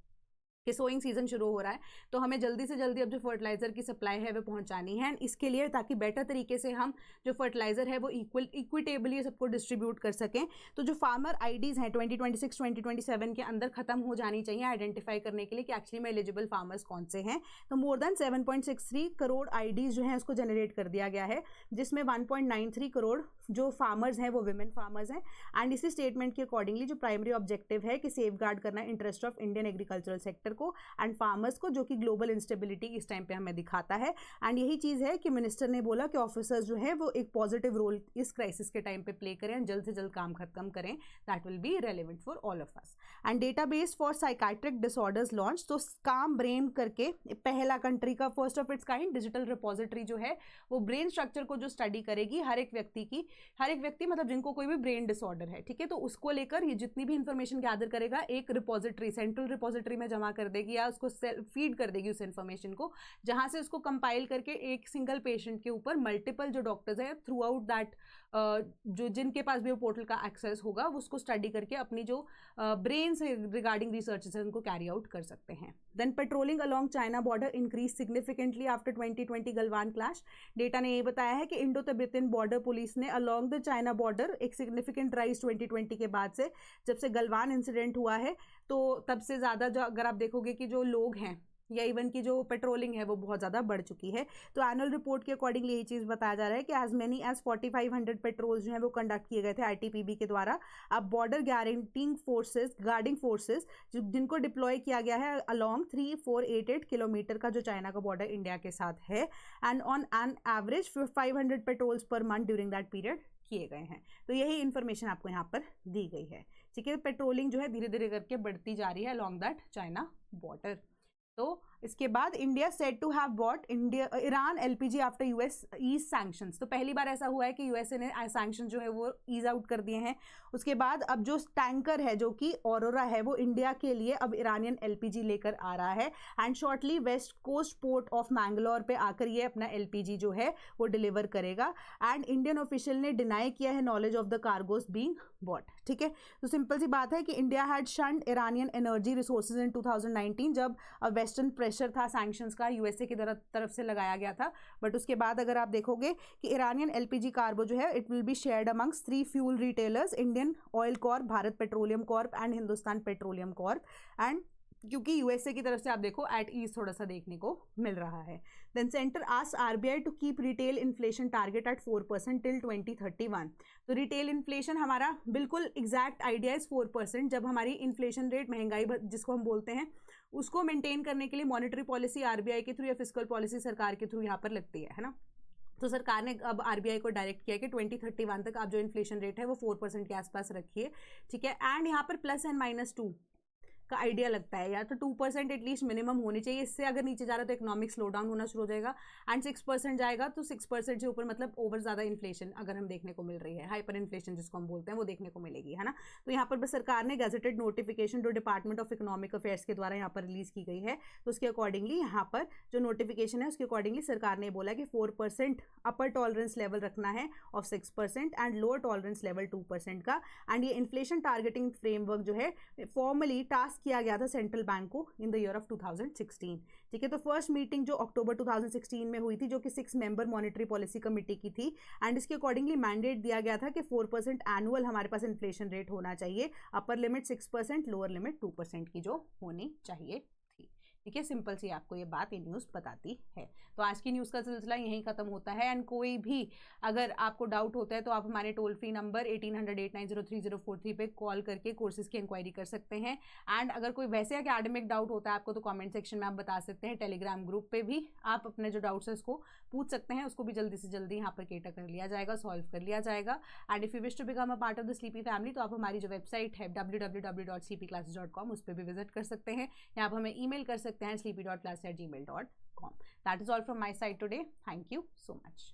S1: कि सोइंग सीजन शुरू हो रहा है, तो हमें जल्दी से जल्दी अब जो फर्टिलाइजर की सप्लाई है वो पहुंचानी है, एंड इसके लिए ताकि बेटर तरीके से हम जो फर्टिलाइजर है वो इक्विटेबली सबको डिस्ट्रीब्यूट कर सकें, तो जो फार्मर आईडीज हैं 2026 2027 के अंदर खत्म हो जानी चाहिए आइडेंटिफाई करने के लिए कि एक्चुअली में एलिजिबल फार्मर्स कौन से हैं। तो मोर देन 7.63 करोड़ आईडीज जो है उसको जनरेट कर दिया गया है, जिसमें 1.93 करोड़ जो फार्मर्स हैं वो विमेन फार्मर्स हैं। एंड इसी स्टेटमेंट के अकॉर्डिंगली जो प्राइमरी ऑब्जेक्टिव है कि सेफ गार्ड करना interest of Indian agricultural sector को एंड फार्मर्स को, जो कि ग्लोबल इंस्टेबिलिटी इस टाइम पे हमें दिखाता है। एंड यही चीज़ है कि मिनिस्टर ने बोला कि ऑफिसर्स जो है वो एक पॉजिटिव रोल इस क्राइसिस के टाइम पे प्ले करें एंड जल्द से जल्द काम खत्म करें, that will be relevant for all of us. And database for psychiatric disorders launch, तो काम ब्रेन करके पहला कंट्री का first of its kind digital repository जो है वो ब्रेन स्ट्रक्चर को जो स्टडी करेगी हर एक व्यक्ति मतलब जिनको कोई भी ब्रेन डिसऑर्डर है, ठीक है, तो उसको लेकर ये जितनी भी इंफॉर्मेशन गैदर करेगा एक रिपोजिटरी, सेंट्रल रिपोजिटरी में जमा कर देगी या उसको फीड कर देगी उस इन्फॉर्मेशन को, जहां से उसको कंपाइल करके एक सिंगल पेशेंट के ऊपर मल्टीपल जो डॉक्टर्स हैं थ्रू आउट दैट जो जिनके पास भी वो पोर्टल का एक्सेस होगा वो उसको स्टडी करके अपनी जो ब्रेन से रिगार्डिंग रिसर्चेस है उनको कैरी आउट कर सकते हैं। Then patrolling along China border increase significantly after 2020 Galwan clash. Data ने ये बताया है कि इंडो तिब्बतन बॉर्डर पुलिस ने अलोंग द चाइना बॉर्डर एक सिग्निफिकेंट राइज 2020 के बाद से, जब से गलवान इंसिडेंट हुआ है, तो तब से ज़्यादा जो अगर आप देखोगे कि जो लोग हैं या इवन की जो पेट्रोलिंग है वो बहुत ज़्यादा बढ़ चुकी है। तो एनुअल रिपोर्ट के अकॉर्डिंगली यही चीज़ बताया जा रहा है कि एज मेनी एज 4500 पेट्रोल्स जो है वो कंडक्ट किए गए थे आईटीपीबी के द्वारा। अब बॉर्डर गार्डिंग फोर्सेस जिनको डिप्लॉय किया गया है अलॉन्ग 3488 किलोमीटर का जो चाइना का बॉर्डर इंडिया के साथ है, and on an average 500 patrols per month during that period किए गए हैं। तो यही इन्फॉर्मेशन आपको यहाँ पर दी गई है, ठीक है। पेट्रोलिंग जो है धीरे धीरे करके बढ़ती जा रही है अलॉन्ग दैट चाइना बॉर्डर। तो इसके बाद India said to have bought Iran LPG after US eases sanctions. तो पहली बार ऐसा हुआ है कि यूएसए ने सैंक्शन जो है वो ईज आउट कर दिए हैं। उसके बाद अब जो टैंकर है जो कि ऑरोरा है वो इंडिया के लिए अब ईरानियन एलपीजी लेकर आ रहा है, and shortly west coast port of Mangalore पे आकर ये अपना एलपीजी जो है वो डिलीवर करेगा। एंड इंडियन ऑफिशियल ने डिनाई किया है knowledge of the cargoes being bought, ठीक है। तो सिंपल सी बात है कि India had shunned Iranian energy resources in 2019 जब वेस्टर्न प्रेशर था सैंक्शंस का यूएसए की तरफ से लगाया गया था। बट उसके बाद अगर आप देखोगे कि ईरानियन एलपीजी कार्गो जो है it will be shared amongst 3 fuel retailers, Indian oil Corp, Bharat petroleum Corp and Hindustan petroleum Corp. And क्योंकि यूएसए की तरफ से आप देखो एट ईज थोड़ा सा देखने को मिल रहा है। Then centre asked RBI to keep retail inflation target at 4% till 2031। तो रिटेल इन्फ्लेशन हमारा बिल्कुल एग्जैक्ट आइडिया इज 4%। जब हमारी इन्फ्लेशन रेट, महंगाई जिसको हम बोलते हैं, उसको मेंटेन करने के लिए मॉनेटरी पॉलिसी आरबीआई के थ्रू या फिस्कल पॉलिसी सरकार के थ्रू यहाँ पर लगती है ना। तो सरकार ने अब आरबीआई को डायरेक्ट किया कि 2031 तक आप जो इन्फ्लेशन रेट है वो 4% के आसपास रखिए, ठीक है। एंड यहाँ पर प्लस एंड माइनस 2 का आइडिया लगता है, या तो 2% एटलीस्ट मिनिमम होनी चाहिए। इससे अगर नीचे जा रहा है तो इकोनॉमिक स्लो डाउन होना शुरू हो जाएगा। एंड 6% जाएगा तो 6% से ऊपर मतलब ओवर ज़्यादा इन्फ्लेशन अगर हम देखने को मिल रही है, हाइपर इन्फ्लेशन जिसको हम बोलते हैं, वो देखने को मिलेगी, है ना। तो यहाँ पर बस सरकार ने गैजेटेड नोटिफिकेशन जो डिपार्टमेंट ऑफ इकोनॉमिक अफेयर्स के द्वारा यहाँ पर रिलीज की गई है, तो उसके अकॉर्डिंगली यहाँ पर जो नोटिफिकेशन है उसके अकॉर्डिंगली सरकार ने बोला कि 4% अपर टॉलरेंस लेवल रखना है of 6% and lower tolerance level 2% का। एंड ये इन्फ्लेशन टारगेटिंग फ्रेमवर्क जो है फॉर्मली टास्क किया गया था सेंट्रल बैंक को इन द ईयर ऑफ 2016, ठीक है। तो फर्स्ट मीटिंग जो अक्टूबर 2016 में हुई थी, जो कि 6 मेंबर मॉनेटरी पॉलिसी कमेटी की थी, एंड इसके अकॉर्डिंगली मैंडेट दिया गया था कि 4% एनुअल हमारे पास इन्फ्लेशन रेट होना चाहिए, अपर लिमिट 6%, लोअर लिमिट 2% की जो होनी चाहिए, ठीक है। सिंपल सी आपको ये बात, ये न्यूज़ बताती है। तो आज की न्यूज़ का सिलसिला यहीं खत्म होता है। एंड कोई भी अगर आपको डाउट होता है तो आप हमारे टोल फ्री नंबर 1800-890-3043 पे कॉल करके कोर्सेज की इंक्वायरी कर सकते हैं। एंड अगर कोई वैसे एकेडमिक डाउट होता है आपको तो कमेंट सेक्शन में आप बता सकते हैं। टेलीग्राम ग्रुप पे भी आप अपने जो डाउट्स है उसको पूछ सकते हैं, उसको भी जल्दी से जल्दी यहाँ पर केटर कर लिया जाएगा, सॉल्व कर लिया जाएगा। And if you wish to become a part of the sleepy family तो आप हमारी जो वेबसाइट है www.sleepyclasses.com उस पर भी विजिट कर सकते हैं, या आप हमें ईमेल कर सकते हैं sleepy.class@gmail.com. That is all from my side today. Thank you so much.